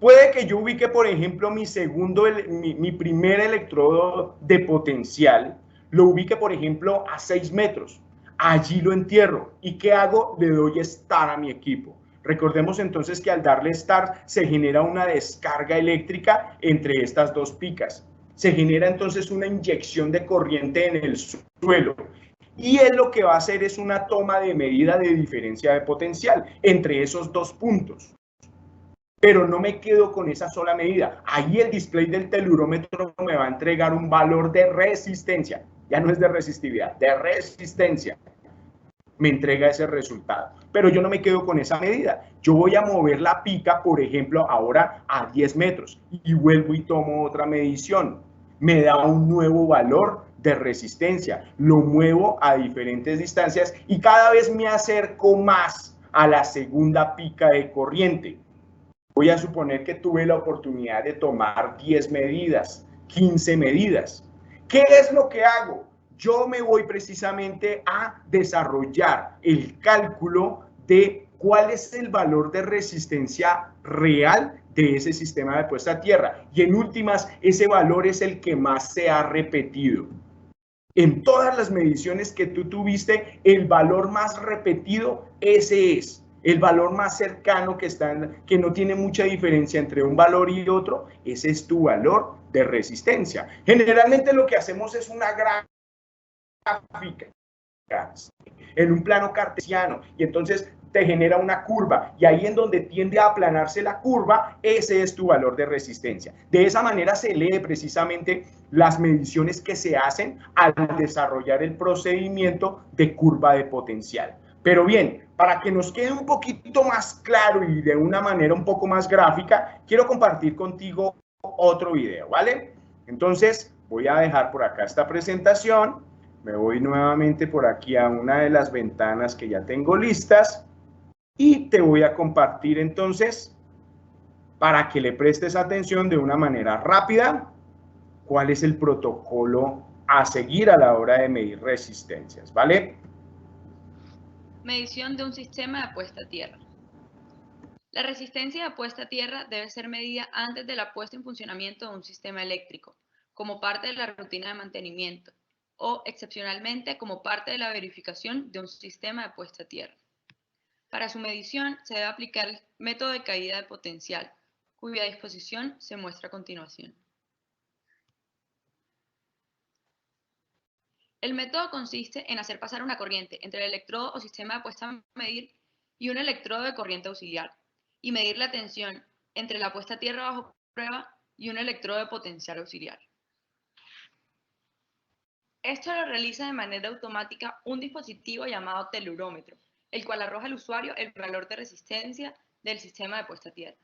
Puede que yo ubique, por ejemplo, mi primer electrodo de potencial, lo ubique, por ejemplo, a 6 metros. Allí lo entierro. ¿Y qué hago? Le doy start a mi equipo. Recordemos entonces que al darle start se genera una descarga eléctrica entre estas dos picas. Se genera entonces una inyección de corriente en el suelo. Y él lo que va a hacer es una toma de medida de diferencia de potencial entre esos dos puntos. Pero no me quedo con esa sola medida. Ahí el display del telurómetro me va a entregar un valor de resistencia. Ya no es de resistividad, de resistencia. Me entrega ese resultado. Pero yo no me quedo con esa medida. Yo voy a mover la pica, por ejemplo, ahora a 10 metros y vuelvo y tomo otra medición. Me da un nuevo valor de resistencia. Lo muevo a diferentes distancias y cada vez me acerco más a la segunda pica de corriente. Voy a suponer que tuve la oportunidad de tomar 10 medidas, 15 medidas. ¿Qué es lo que hago? Yo me voy precisamente a desarrollar el cálculo de cuál es el valor de resistencia real de ese sistema de puesta a tierra. Y en últimas, ese valor es el que más se ha repetido. En todas las mediciones que tú tuviste, el valor más repetido, ese es. El valor más cercano que no tiene mucha diferencia entre un valor y otro, ese es tu valor de resistencia. Generalmente lo que hacemos es una gráfica en un plano cartesiano y entonces te genera una curva y ahí en donde tiende a aplanarse la curva, ese es tu valor de resistencia. De esa manera se lee precisamente las mediciones que se hacen al desarrollar el procedimiento de curva de potencial. Pero bien, para que nos quede un poquito más claro y de una manera un poco más gráfica, quiero compartir contigo otro video, ¿vale? Entonces, voy a dejar por acá esta presentación. Me voy nuevamente por aquí a una de las ventanas que ya tengo listas y te voy a compartir entonces, para que le prestes atención de una manera rápida, cuál es el protocolo a seguir a la hora de medir resistencias, ¿vale? Medición de un sistema de puesta a tierra. La resistencia de puesta a tierra debe ser medida antes de la puesta en funcionamiento de un sistema eléctrico, como parte de la rutina de mantenimiento, o excepcionalmente como parte de la verificación de un sistema de puesta a tierra. Para su medición se debe aplicar el método de caída de potencial, cuya disposición se muestra a continuación. El método consiste en hacer pasar una corriente entre el electrodo o sistema de puesta a medir y un electrodo de corriente auxiliar, y medir la tensión entre la puesta a tierra bajo prueba y un electrodo de potencial auxiliar. Esto lo realiza de manera automática un dispositivo llamado telurómetro, el cual arroja al usuario el valor de resistencia del sistema de puesta a tierra.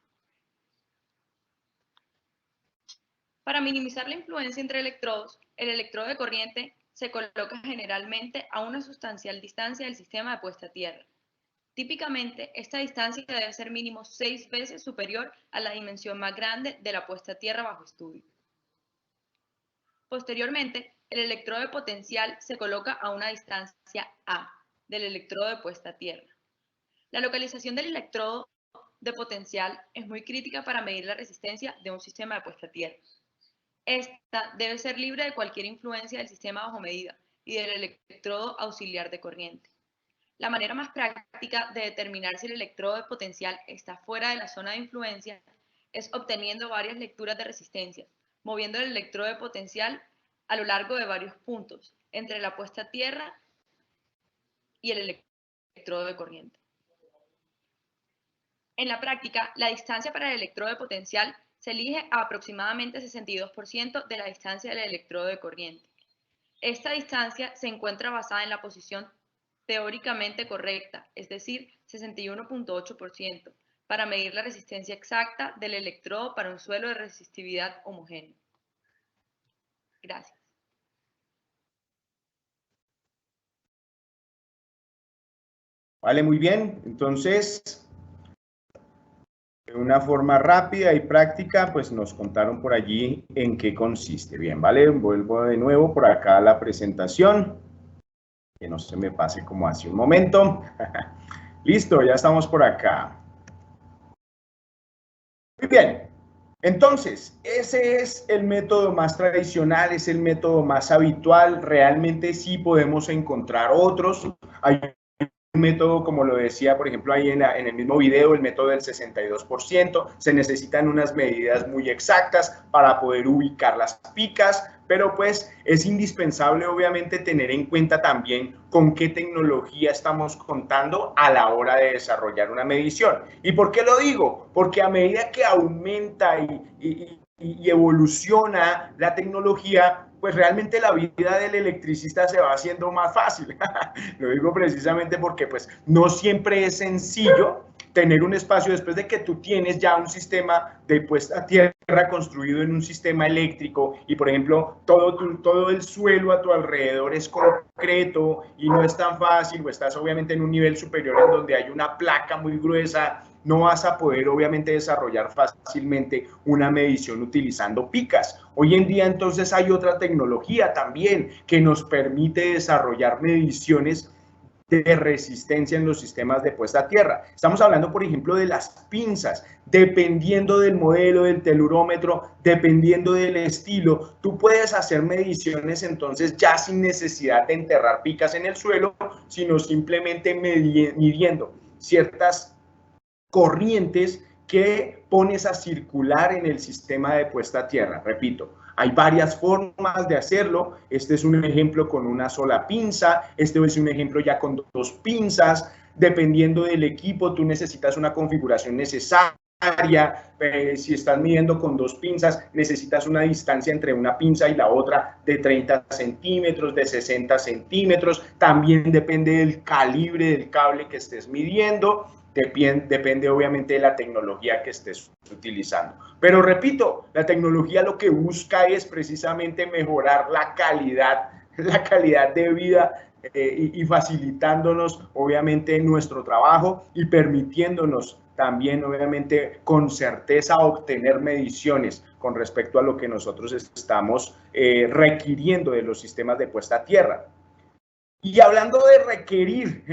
Para minimizar la influencia entre electrodos, el electrodo de corriente se coloca generalmente a una sustancial distancia del sistema de puesta a tierra. Típicamente, esta distancia debe ser mínimo 6 veces superior a la dimensión más grande de la puesta a tierra bajo estudio. Posteriormente, el electrodo de potencial se coloca a una distancia A del electrodo de puesta a tierra. La localización del electrodo de potencial es muy crítica para medir la resistencia de un sistema de puesta a tierra. Esta debe ser libre de cualquier influencia del sistema bajo medida y del electrodo auxiliar de corriente. La manera más práctica de determinar si el electrodo de potencial está fuera de la zona de influencia es obteniendo varias lecturas de resistencia, moviendo el electrodo de potencial a lo largo de varios puntos entre la puesta a tierra y el electrodo de corriente. En la práctica, la distancia para el electrodo de potencial se elige a aproximadamente 62% de la distancia del electrodo de corriente. Esta distancia se encuentra basada en la posición teóricamente correcta, es decir, 61.8%, para medir la resistencia exacta del electrodo para un suelo de resistividad homogéneo. Gracias. Vale, muy bien. Entonces, de una forma rápida y práctica, pues nos contaron por allí en qué consiste. Bien, vale, vuelvo de nuevo por acá a la presentación, que no se me pase como hace un momento. Listo, ya estamos por acá. Muy bien, entonces, ese es el método más tradicional, es el método más habitual. Realmente sí podemos encontrar otros. Hay un método, como lo decía, por ejemplo, ahí en el mismo video, el método del 62%, se necesitan unas medidas muy exactas para poder ubicar las picas, pero pues es indispensable obviamente tener en cuenta también con qué tecnología estamos contando a la hora de desarrollar una medición. ¿Y por qué lo digo? Porque a medida que aumenta y evoluciona la tecnología, pues realmente la vida del electricista se va haciendo más fácil. Lo digo precisamente porque pues no siempre es sencillo tener un espacio después de que tú tienes ya un sistema de puesta a tierra construido en un sistema eléctrico y, por ejemplo, todo el suelo a tu alrededor es concreto y no es tan fácil, o estás obviamente en un nivel superior en donde hay una placa muy gruesa, no vas a poder obviamente desarrollar fácilmente una medición utilizando picas. Hoy en día entonces hay otra tecnología también que nos permite desarrollar mediciones de resistencia en los sistemas de puesta a tierra. Estamos hablando, por ejemplo, de las pinzas. Dependiendo del modelo del telurómetro, dependiendo del estilo, tú puedes hacer mediciones entonces ya sin necesidad de enterrar picas en el suelo, sino simplemente midiendo ciertas corrientes que pones a circular en el sistema de puesta a tierra. Repito, hay varias formas de hacerlo. Este es un ejemplo con una sola pinza, este es un ejemplo ya con 2 pinzas. Dependiendo del equipo, tú necesitas una configuración necesaria. Si estás midiendo con 2 pinzas, necesitas una distancia entre una pinza y la otra de 30 centímetros, de 60 centímetros. También depende del calibre del cable que estés midiendo. Depende obviamente de la tecnología que estés utilizando. Pero repito, la tecnología lo que busca es precisamente mejorar la calidad de vida y facilitándonos obviamente nuestro trabajo y permitiéndonos también obviamente con certeza obtener mediciones con respecto a lo que nosotros estamos requiriendo de los sistemas de puesta a tierra. Y hablando de requerir,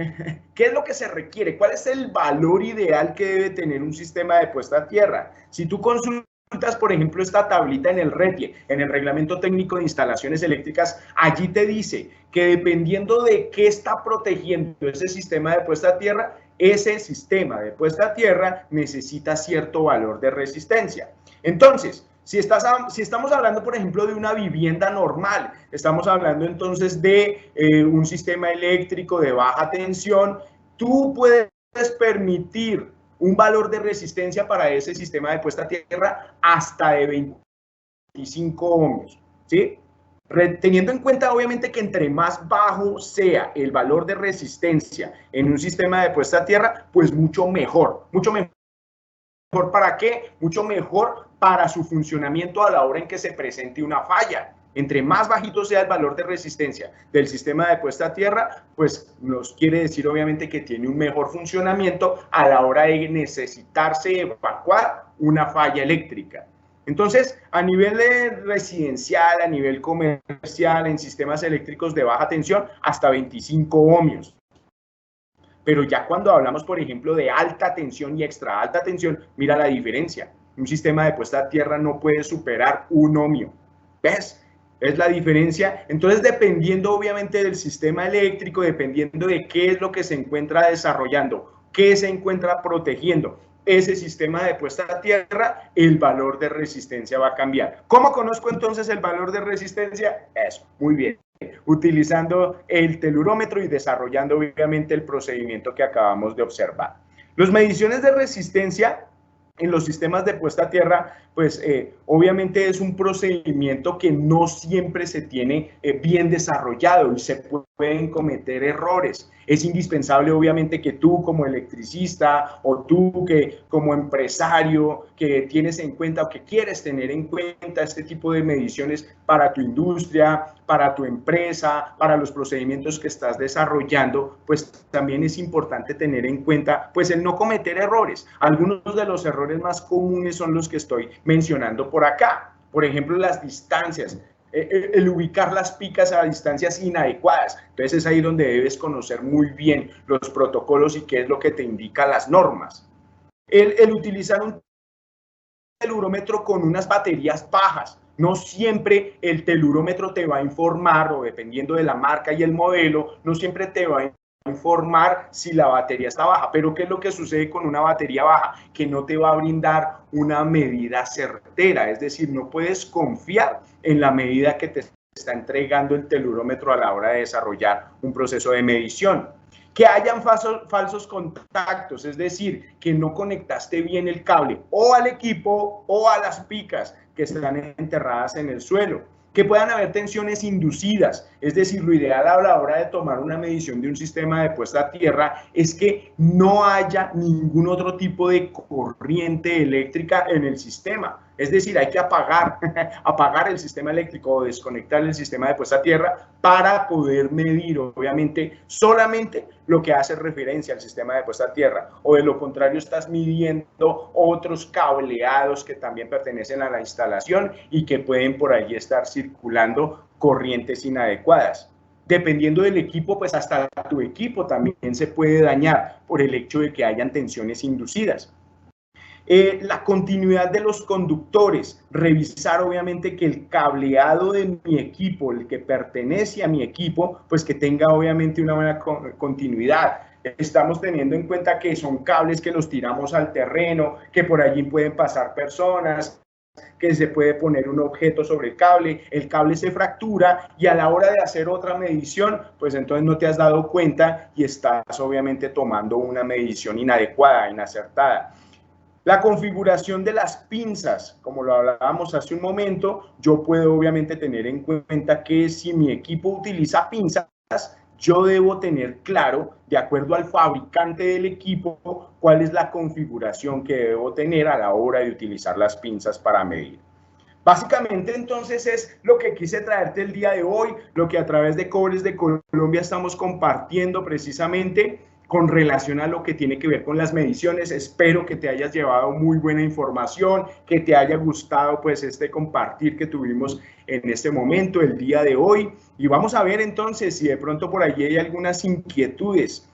¿qué es lo que se requiere? ¿Cuál es el valor ideal que debe tener un sistema de puesta a tierra? Si tú consultas, por ejemplo, esta tablita en el RETIE, en el Reglamento Técnico de Instalaciones Eléctricas, allí te dice que dependiendo de qué está protegiendo ese sistema de puesta a tierra, ese sistema de puesta a tierra necesita cierto valor de resistencia. Entonces, si estamos hablando, por ejemplo, de una vivienda normal, estamos hablando entonces de un sistema eléctrico de baja tensión, tú puedes permitir un valor de resistencia para ese sistema de puesta a tierra hasta de 25 ohmios, ¿sí? Teniendo en cuenta, obviamente, que entre más bajo sea el valor de resistencia en un sistema de puesta a tierra, pues mucho mejor. ¿Mucho mejor para qué? Mucho mejor para su funcionamiento a la hora en que se presente una falla. Entre más bajito sea el valor de resistencia del sistema de puesta a tierra, pues nos quiere decir obviamente que tiene un mejor funcionamiento a la hora de necesitarse evacuar una falla eléctrica. Entonces, a nivel residencial, a nivel comercial, en sistemas eléctricos de baja tensión, hasta 25 ohmios. Pero ya cuando hablamos, por ejemplo, de alta tensión y extra alta tensión, mira la diferencia. Un sistema de puesta a tierra no puede superar 1 ohmio. ¿Ves? Es la diferencia. Entonces, dependiendo obviamente del sistema eléctrico, dependiendo de qué es lo que se encuentra desarrollando, qué se encuentra protegiendo ese sistema de puesta a tierra, el valor de resistencia va a cambiar. ¿Cómo conozco entonces el valor de resistencia? Eso, muy bien. Utilizando el telurómetro y desarrollando obviamente el procedimiento que acabamos de observar. Las mediciones de resistencia en los sistemas de puesta a tierra, pues obviamente es un procedimiento que no siempre se tiene bien desarrollado y se pueden cometer errores. Es indispensable obviamente que tú como electricista o tú que como empresario que tienes en cuenta o que quieres tener en cuenta este tipo de mediciones para tu industria, para tu empresa, para los procedimientos que estás desarrollando, pues también es importante tener en cuenta pues el no cometer errores. Algunos de los errores más comunes son los que estoy mencionando por acá. Por ejemplo, las distancias. El ubicar las picas a distancias inadecuadas. Entonces es ahí donde debes conocer muy bien los protocolos y qué es lo que te indica las normas. El utilizar un telurómetro con unas baterías bajas. No siempre el telurómetro te va a informar, o dependiendo de la marca y el modelo, no siempre te va a informar si la batería está baja. Pero ¿qué es lo que sucede con una batería baja? Que no te va a brindar una medida certera, es decir, no puedes confiar en la medida que te está entregando el telurómetro a la hora de desarrollar un proceso de medición. Que hayan falsos contactos, es decir, que no conectaste bien el cable o al equipo o a las picas que están enterradas en el suelo. Que puedan haber tensiones inducidas, es decir, lo ideal a la hora de tomar una medición de un sistema de puesta a tierra es que no haya ningún otro tipo de corriente eléctrica en el sistema. Es decir, hay que apagar el sistema eléctrico o desconectar el sistema de puesta a tierra para poder medir, obviamente, solamente lo que hace referencia al sistema de puesta a tierra, o de lo contrario estás midiendo otros cableados que también pertenecen a la instalación y que pueden por allí estar circulando corrientes inadecuadas. Dependiendo del equipo, pues hasta tu equipo también se puede dañar por el hecho de que hayan tensiones inducidas. La continuidad de los conductores, revisar obviamente que el cableado de mi equipo, el que pertenece a mi equipo, pues que tenga obviamente una buena continuidad. Estamos teniendo en cuenta que son cables que los tiramos al terreno, que por allí pueden pasar personas, que se puede poner un objeto sobre el cable se fractura y a la hora de hacer otra medición, pues entonces no te has dado cuenta y estás obviamente tomando una medición inadecuada, inacertada. La configuración de las pinzas, como lo hablábamos hace un momento, yo puedo obviamente tener en cuenta que si mi equipo utiliza pinzas, yo debo tener claro, de acuerdo al fabricante del equipo, cuál es la configuración que debo tener a la hora de utilizar las pinzas para medir. Básicamente, entonces, es lo que quise traerte el día de hoy, lo que a través de Cobres de Colombia estamos compartiendo precisamente con relación a lo que tiene que ver con las mediciones. Espero que te hayas llevado muy buena información, que te haya gustado pues este compartir que tuvimos en este momento, el día de hoy. Y vamos a ver entonces si de pronto por allí hay algunas inquietudes.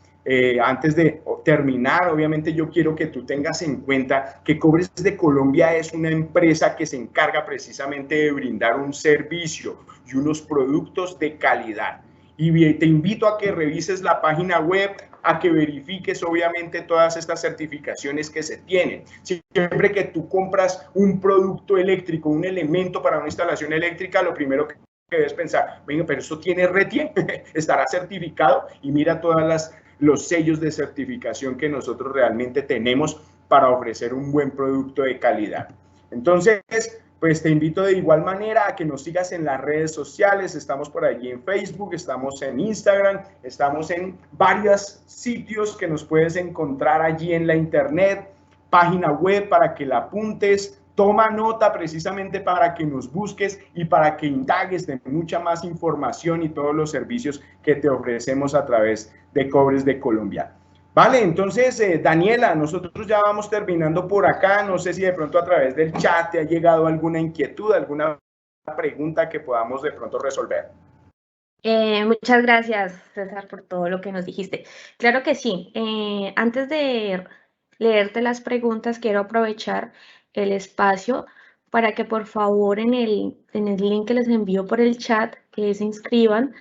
Antes de terminar, obviamente yo quiero que tú tengas en cuenta que Cobres de Colombia es una empresa que se encarga precisamente de brindar un servicio y unos productos de calidad. Y te invito a que revises la página web, a que verifiques obviamente todas estas certificaciones que se tienen. Siempre que tú compras un producto eléctrico, un elemento para una instalación eléctrica, lo primero que debes pensar, venga, pero esto tiene RETIE, estará certificado, y mira todas los sellos de certificación que nosotros realmente tenemos para ofrecer un buen producto de calidad. Entonces, pues te invito de igual manera a que nos sigas en las redes sociales. Estamos por allí en Facebook, estamos en Instagram, estamos en varios sitios que nos puedes encontrar allí en la internet, página web para que la apuntes. Toma nota precisamente para que nos busques y para que indagues de mucha más información y todos los servicios que te ofrecemos a través de Cobres de Colombia. Vale, entonces, Daniela, nosotros ya vamos terminando por acá. No sé si de pronto a través del chat te ha llegado alguna inquietud, alguna pregunta que podamos de pronto resolver. Muchas gracias, César, por todo lo que nos dijiste. Claro que sí. Antes de leerte las preguntas, quiero aprovechar el espacio para que por favor en el link que les envío por el chat, que se inscriban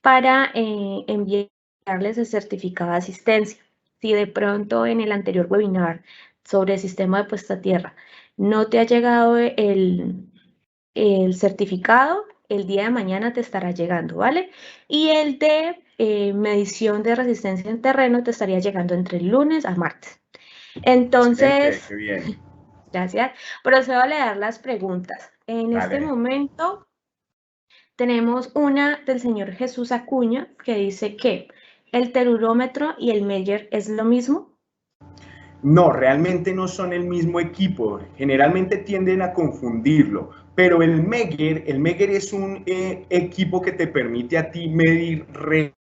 para enviarles el certificado de asistencia. Si de pronto en el anterior webinar sobre el sistema de puesta a tierra no te ha llegado el certificado, el día de mañana te estará llegando, ¿vale? Y el de medición de resistencia en terreno te estaría llegando entre el lunes a martes. Entonces, qué bien. Gracias. Procedo a leer las preguntas. En este momento tenemos una del señor Jesús Acuña que dice que ¿el telurómetro y el Meyer es lo mismo? No, realmente no son el mismo equipo. Generalmente tienden a confundirlo, pero el Meyer es un equipo que te permite a ti medir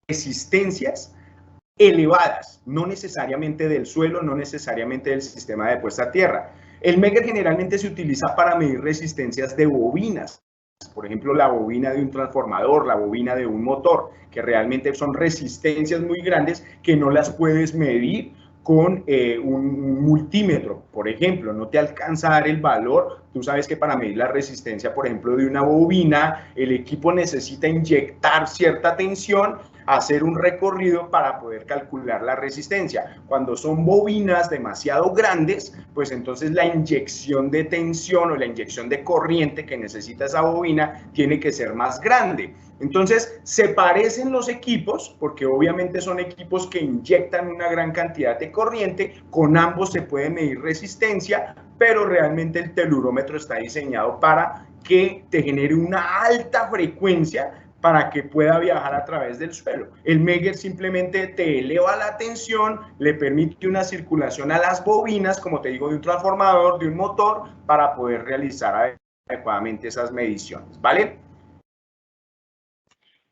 resistencias elevadas, no necesariamente del suelo, no necesariamente del sistema de puesta a tierra. El Meyer generalmente se utiliza para medir resistencias de bobinas, por ejemplo, la bobina de un transformador, la bobina de un motor, que realmente son resistencias muy grandes que no las puedes medir con un multímetro, por ejemplo, no te alcanza a dar el valor. Tú sabes que para medir la resistencia, por ejemplo, de una bobina, el equipo necesita inyectar cierta tensión hacer un recorrido para poder calcular la resistencia. Cuando son bobinas demasiado grandes, pues entonces la inyección de tensión o la inyección de corriente que necesita esa bobina tiene que ser más grande. Entonces, se parecen los equipos, porque obviamente son equipos que inyectan una gran cantidad de corriente, con ambos se puede medir resistencia, pero realmente el telurómetro está diseñado para que te genere una alta frecuencia para que pueda viajar a través del suelo. El Megger simplemente te eleva la tensión, le permite una circulación a las bobinas, como te digo, de un transformador, de un motor, para poder realizar adecuadamente esas mediciones, ¿vale?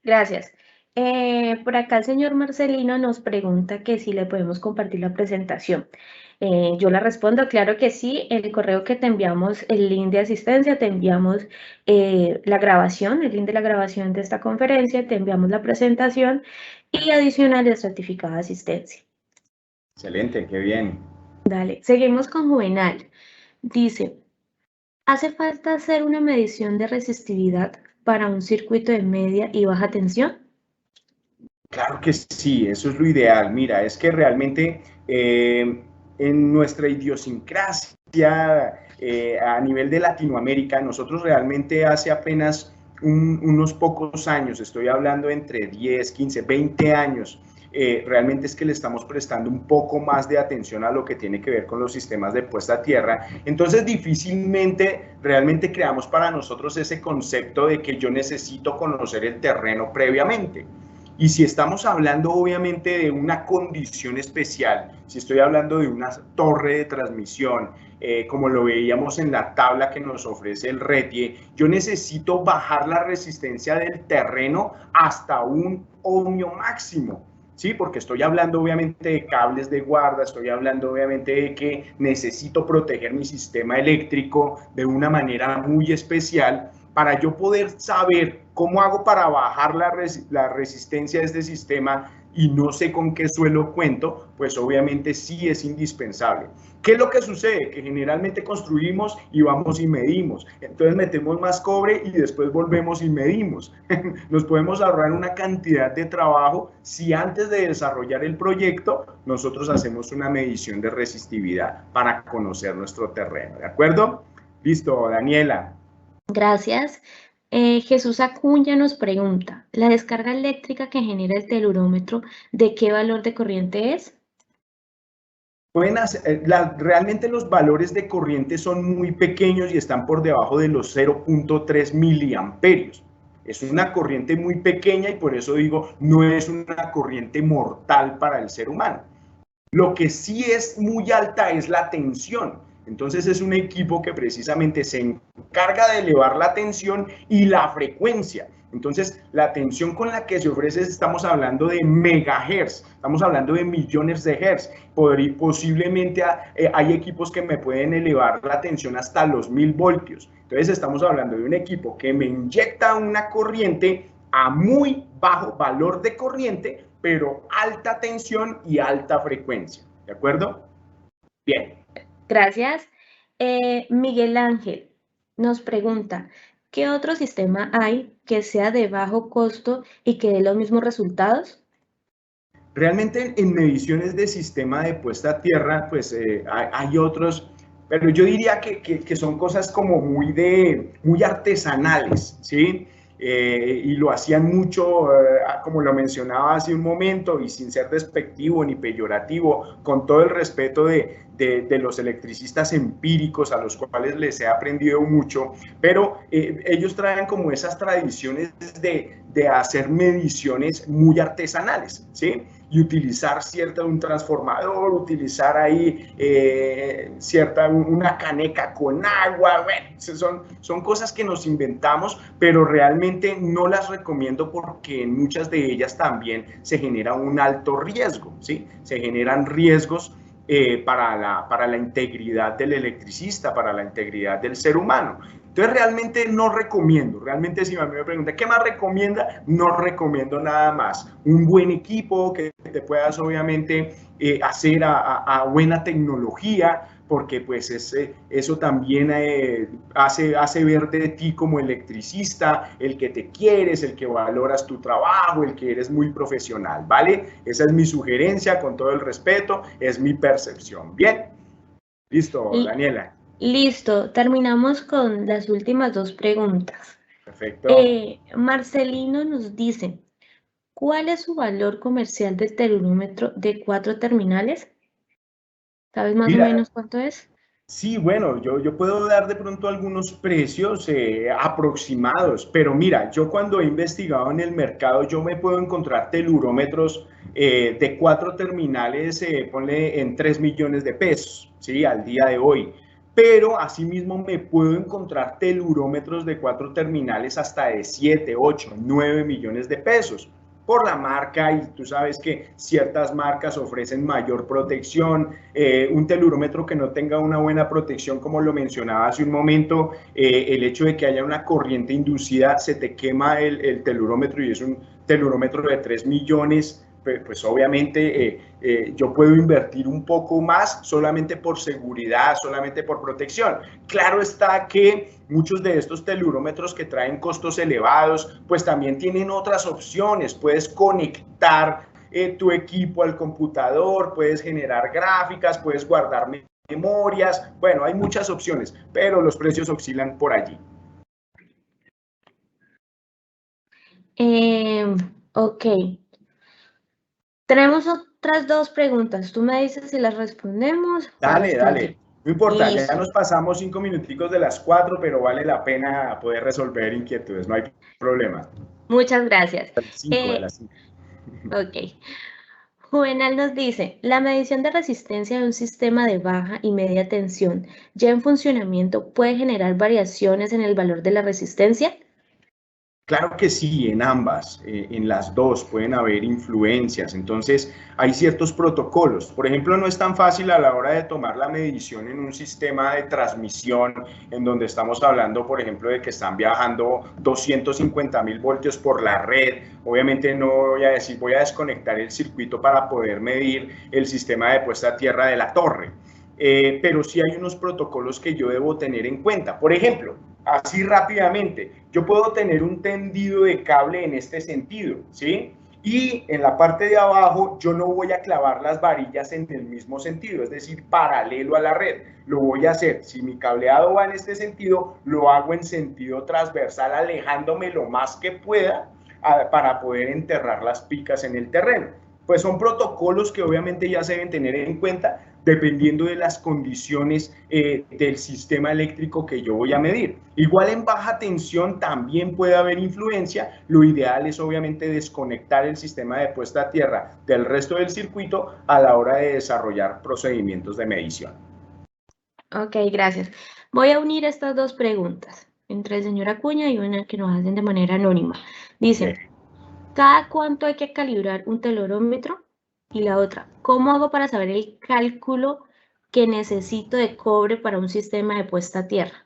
Gracias. Por acá el señor Marcelino nos pregunta que si le podemos compartir la presentación. Yo le respondo, claro que sí. El correo que te enviamos, el link de asistencia, te enviamos la grabación, el link de la grabación de esta conferencia, te enviamos la presentación y adicional el certificado de asistencia. Excelente, qué bien. Dale, seguimos con Juvenal. Dice, ¿hace falta hacer una medición de resistividad para un circuito de media y baja tensión? Claro que sí, eso es lo ideal. Mira, es que realmente en nuestra idiosincrasia a nivel de Latinoamérica, nosotros realmente hace apenas unos pocos años, estoy hablando entre 10, 15, 20 años, realmente es que le estamos prestando un poco más de atención a lo que tiene que ver con los sistemas de puesta a tierra. Entonces difícilmente realmente creamos para nosotros ese concepto de que yo necesito conocer el terreno previamente. Y si estamos hablando obviamente de una condición especial, si estoy hablando de una torre de transmisión, como lo veíamos en la tabla que nos ofrece el RETIE, yo necesito bajar la resistencia del terreno hasta un ohmio máximo. Sí, porque estoy hablando obviamente de cables de guarda, estoy hablando obviamente de que necesito proteger mi sistema eléctrico de una manera muy especial para yo poder saber cómo hago para bajar la resistencia de este sistema y no sé con qué suelo cuento, pues obviamente sí es indispensable. ¿Qué es lo que sucede? Que generalmente construimos y vamos y medimos. Entonces metemos más cobre y después volvemos y medimos. Nos podemos ahorrar una cantidad de trabajo si antes de desarrollar el proyecto nosotros hacemos una medición de resistividad para conocer nuestro terreno. ¿De acuerdo? Listo, Daniela. Gracias. Jesús Acuña nos pregunta, ¿la descarga eléctrica que genera el telurómetro, de qué valor de corriente es? Realmente los valores de corriente son muy pequeños y están por debajo de los 0.3 miliamperios. Es una corriente muy pequeña y por eso digo, no es una corriente mortal para el ser humano. Lo que sí es muy alta es la tensión. Entonces es un equipo que precisamente se encarga de elevar la tensión y la frecuencia. Entonces la tensión con la que se ofrece, estamos hablando de megahertz, estamos hablando de millones de hertz. Posiblemente hay equipos que me pueden elevar la tensión hasta los 1000 voltios. Entonces estamos hablando de un equipo que me inyecta una corriente a muy bajo valor de corriente, pero alta tensión y alta frecuencia. ¿De acuerdo? Bien. Gracias. Miguel Ángel nos pregunta, ¿qué otro sistema hay que sea de bajo costo y que dé los mismos resultados? Realmente en mediciones de sistema de puesta a tierra, pues hay otros, pero yo diría que son cosas como muy artesanales, ¿sí? Y lo hacían mucho, como lo mencionaba hace un momento, y sin ser despectivo ni peyorativo, con todo el respeto de los electricistas empíricos a los cuales les he aprendido mucho, pero ellos traen como esas tradiciones de hacer mediciones muy artesanales, ¿sí? Y utilizar un transformador, utilizar ahí una caneca con agua, bueno, son cosas que nos inventamos, pero realmente no las recomiendo porque en muchas de ellas también se genera un alto riesgo, ¿sí? Se generan riesgos para la integridad del electricista, para la integridad del ser humano. Entonces realmente no recomiendo, realmente si a mí me preguntan, ¿qué más recomienda? No recomiendo nada más. Un buen equipo que te puedas obviamente hacer a buena tecnología, porque pues eso también hace ver de ti como electricista, el que te quieres, el que valoras tu trabajo, el que eres muy profesional, ¿vale? Esa es mi sugerencia, con todo el respeto, es mi percepción. Bien, listo, Daniela. Listo, terminamos con las últimas dos preguntas. Perfecto. Marcelino nos dice, ¿cuál es su valor comercial del tellurúmetro de 4 terminales? ¿Sabes más o menos cuánto es? Sí, bueno, yo puedo dar de pronto algunos precios aproximados, pero mira, yo cuando he investigado en el mercado, yo me puedo encontrar telurómetros de 4 terminales, ponle en 3 millones de pesos, ¿sí? Al día de hoy. Pero asimismo me puedo encontrar telurómetros de 4 terminales hasta de 7, 8, 9 millones de pesos por la marca, y tú sabes que ciertas marcas ofrecen mayor protección. Un telurómetro que no tenga una buena protección, como lo mencionaba hace un momento, el hecho de que haya una corriente inducida, se te quema el telurómetro, y es un telurómetro de 3 millones, pues obviamente yo puedo invertir un poco más solamente por seguridad, solamente por protección. Claro está que muchos de estos telurómetros que traen costos elevados, pues también tienen otras opciones. Puedes conectar tu equipo al computador, puedes generar gráficas, puedes guardar memorias. Bueno, hay muchas opciones, pero los precios oscilan por allí. Ok. Tenemos otras dos preguntas. Tú me dices si las respondemos. Dale. No importa, Listo. ya nos pasamos 5 minuticos de las 4, pero vale la pena poder resolver inquietudes, no hay problema. Muchas gracias. 5 de las 5. Ok. Juvenal nos dice, la medición de resistencia de un sistema de baja y media tensión ya en funcionamiento puede generar variaciones en el valor de la resistencia. Claro que sí, en ambas, en las dos pueden haber influencias. Entonces, hay ciertos protocolos. Por ejemplo, no es tan fácil a la hora de tomar la medición en un sistema de transmisión en donde estamos hablando, por ejemplo, de que están viajando 250.000 voltios por la red. Obviamente no voy a decir, voy a desconectar el circuito para poder medir el sistema de puesta a tierra de la torre. Pero sí hay unos protocolos que yo debo tener en cuenta. Por ejemplo, así rápidamente, yo puedo tener un tendido de cable en este sentido, ¿sí? Y en la parte de abajo yo no voy a clavar las varillas en el mismo sentido, es decir, paralelo a la red. Lo voy a hacer, si mi cableado va en este sentido, lo hago en sentido transversal, alejándome lo más que pueda para poder enterrar las picas en el terreno. Pues son protocolos que obviamente ya se deben tener en cuenta dependiendo de las condiciones del sistema eléctrico que yo voy a medir. Igual en baja tensión también puede haber influencia. Lo ideal es obviamente desconectar el sistema de puesta a tierra del resto del circuito a la hora de desarrollar procedimientos de medición. Ok, gracias. Voy a unir estas dos preguntas entre el señor Acuña y una que nos hacen de manera anónima. Dicen, ¿cada cuánto hay que calibrar un telurómetro? Y la otra, ¿cómo hago para saber el cálculo que necesito de cobre para un sistema de puesta a tierra?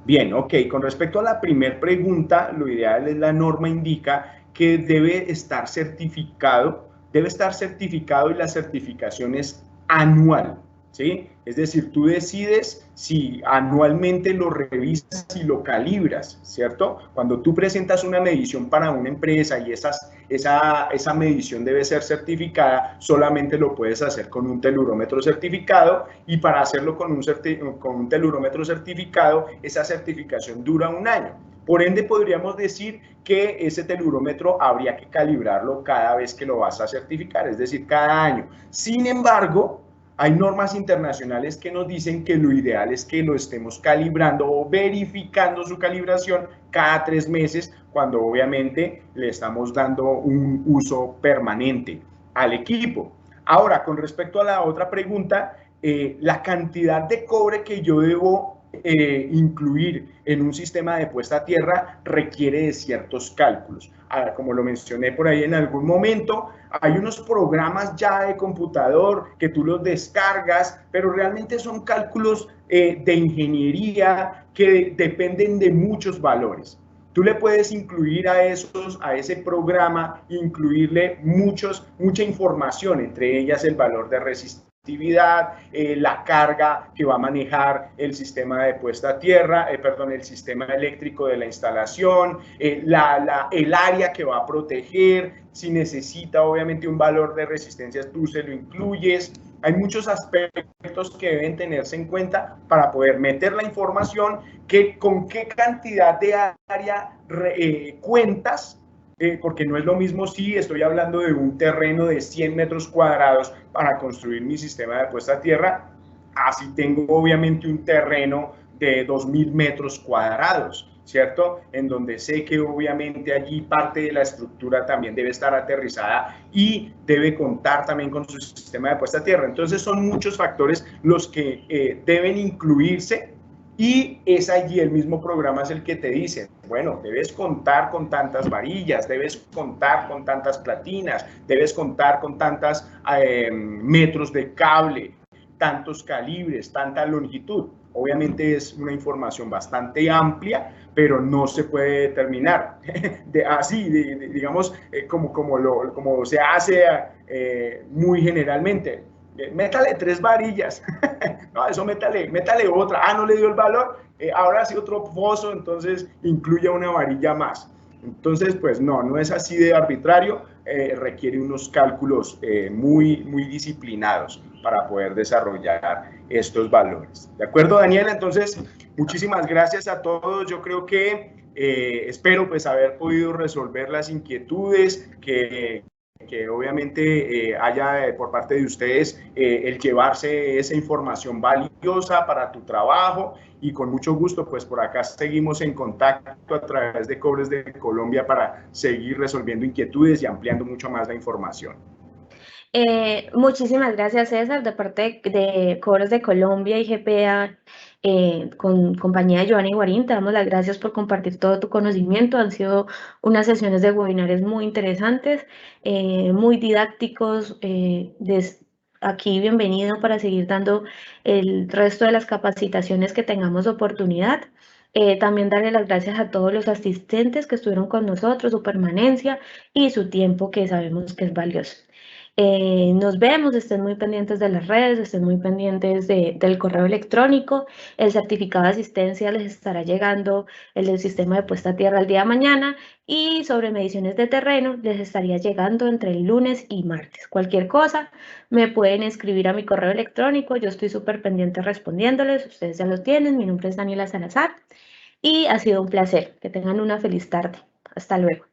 Bien, ok. Con respecto a la primera pregunta, lo ideal es la norma indica que debe estar certificado y la certificación es anual, ¿sí? Es decir, tú decides si anualmente lo revisas y lo calibras, ¿cierto? Cuando tú presentas una medición para una empresa y esa medición debe ser certificada, solamente lo puedes hacer con un telurómetro certificado, y para hacerlo con un telurómetro certificado, esa certificación dura 1 año. Por ende, podríamos decir que ese telurómetro habría que calibrarlo cada vez que lo vas a certificar, es decir, cada año. Sin embargo, hay normas internacionales que nos dicen que lo ideal es que lo estemos calibrando o verificando su calibración cada 3 meses, cuando obviamente le estamos dando un uso permanente al equipo. Ahora, con respecto a la otra pregunta, la cantidad de cobre que yo debo incluir en un sistema de puesta a tierra requiere de ciertos cálculos. Como lo mencioné por ahí en algún momento, hay unos programas ya de computador que tú los descargas, pero realmente son cálculos de ingeniería que dependen de muchos valores. Tú le puedes incluir a ese programa, incluirle mucha información, entre ellas el valor de resistencia, la carga que va a manejar el sistema de puesta a tierra, el sistema eléctrico de la instalación, el área que va a proteger, si necesita obviamente un valor de resistencia, tú se lo incluyes. Hay muchos aspectos que deben tenerse en cuenta para poder meter la información, con qué cantidad de área cuentas, porque no es lo mismo si estoy hablando de un terreno de 100 metros cuadrados para construir mi sistema de puesta a tierra, así tengo obviamente un terreno de 2.000 metros cuadrados, ¿cierto? En donde sé que obviamente allí parte de la estructura también debe estar aterrizada y debe contar también con su sistema de puesta a tierra. Entonces son muchos factores los que deben incluirse. Y es allí, el mismo programa es el que te dice, bueno, debes contar con tantas varillas, debes contar con tantas platinas, debes contar con tantos metros de cable, tantos calibres, tanta longitud. Obviamente es una información bastante amplia, pero no se puede determinar digamos, como se hace muy generalmente. Métale 3 varillas, no, eso métale otra, no le dio el valor, ahora sí otro pozo, entonces incluye una varilla más. Entonces, pues no es así de arbitrario, requiere unos cálculos muy disciplinados para poder desarrollar estos valores. ¿De acuerdo, Daniela? Entonces, muchísimas gracias a todos. Yo creo que espero pues haber podido resolver las inquietudes que obviamente haya por parte de ustedes el llevarse esa información valiosa para tu trabajo, y con mucho gusto pues por acá seguimos en contacto a través de Cobres de Colombia para seguir resolviendo inquietudes y ampliando mucho más la información. Muchísimas gracias, César, de parte de Cobres de Colombia y GPA, con compañía de Joana Iguarín. Te damos las gracias por compartir todo tu conocimiento. Han sido unas sesiones de webinars muy interesantes, muy didácticos. Aquí bienvenido para seguir dando el resto de las capacitaciones que tengamos oportunidad. También darle las gracias a todos los asistentes que estuvieron con nosotros, su permanencia y su tiempo, que sabemos que es valioso. Nos vemos, estén muy pendientes de las redes, estén muy pendientes del correo electrónico. El certificado de asistencia les estará llegando, el del sistema de puesta a tierra, el día de mañana, y sobre mediciones de terreno les estaría llegando entre el lunes y martes. Cualquier cosa me pueden escribir a mi correo electrónico, yo estoy súper pendiente respondiéndoles, ustedes ya lo tienen. Mi nombre es Daniela Salazar y ha sido un placer. Que tengan una feliz tarde. Hasta luego.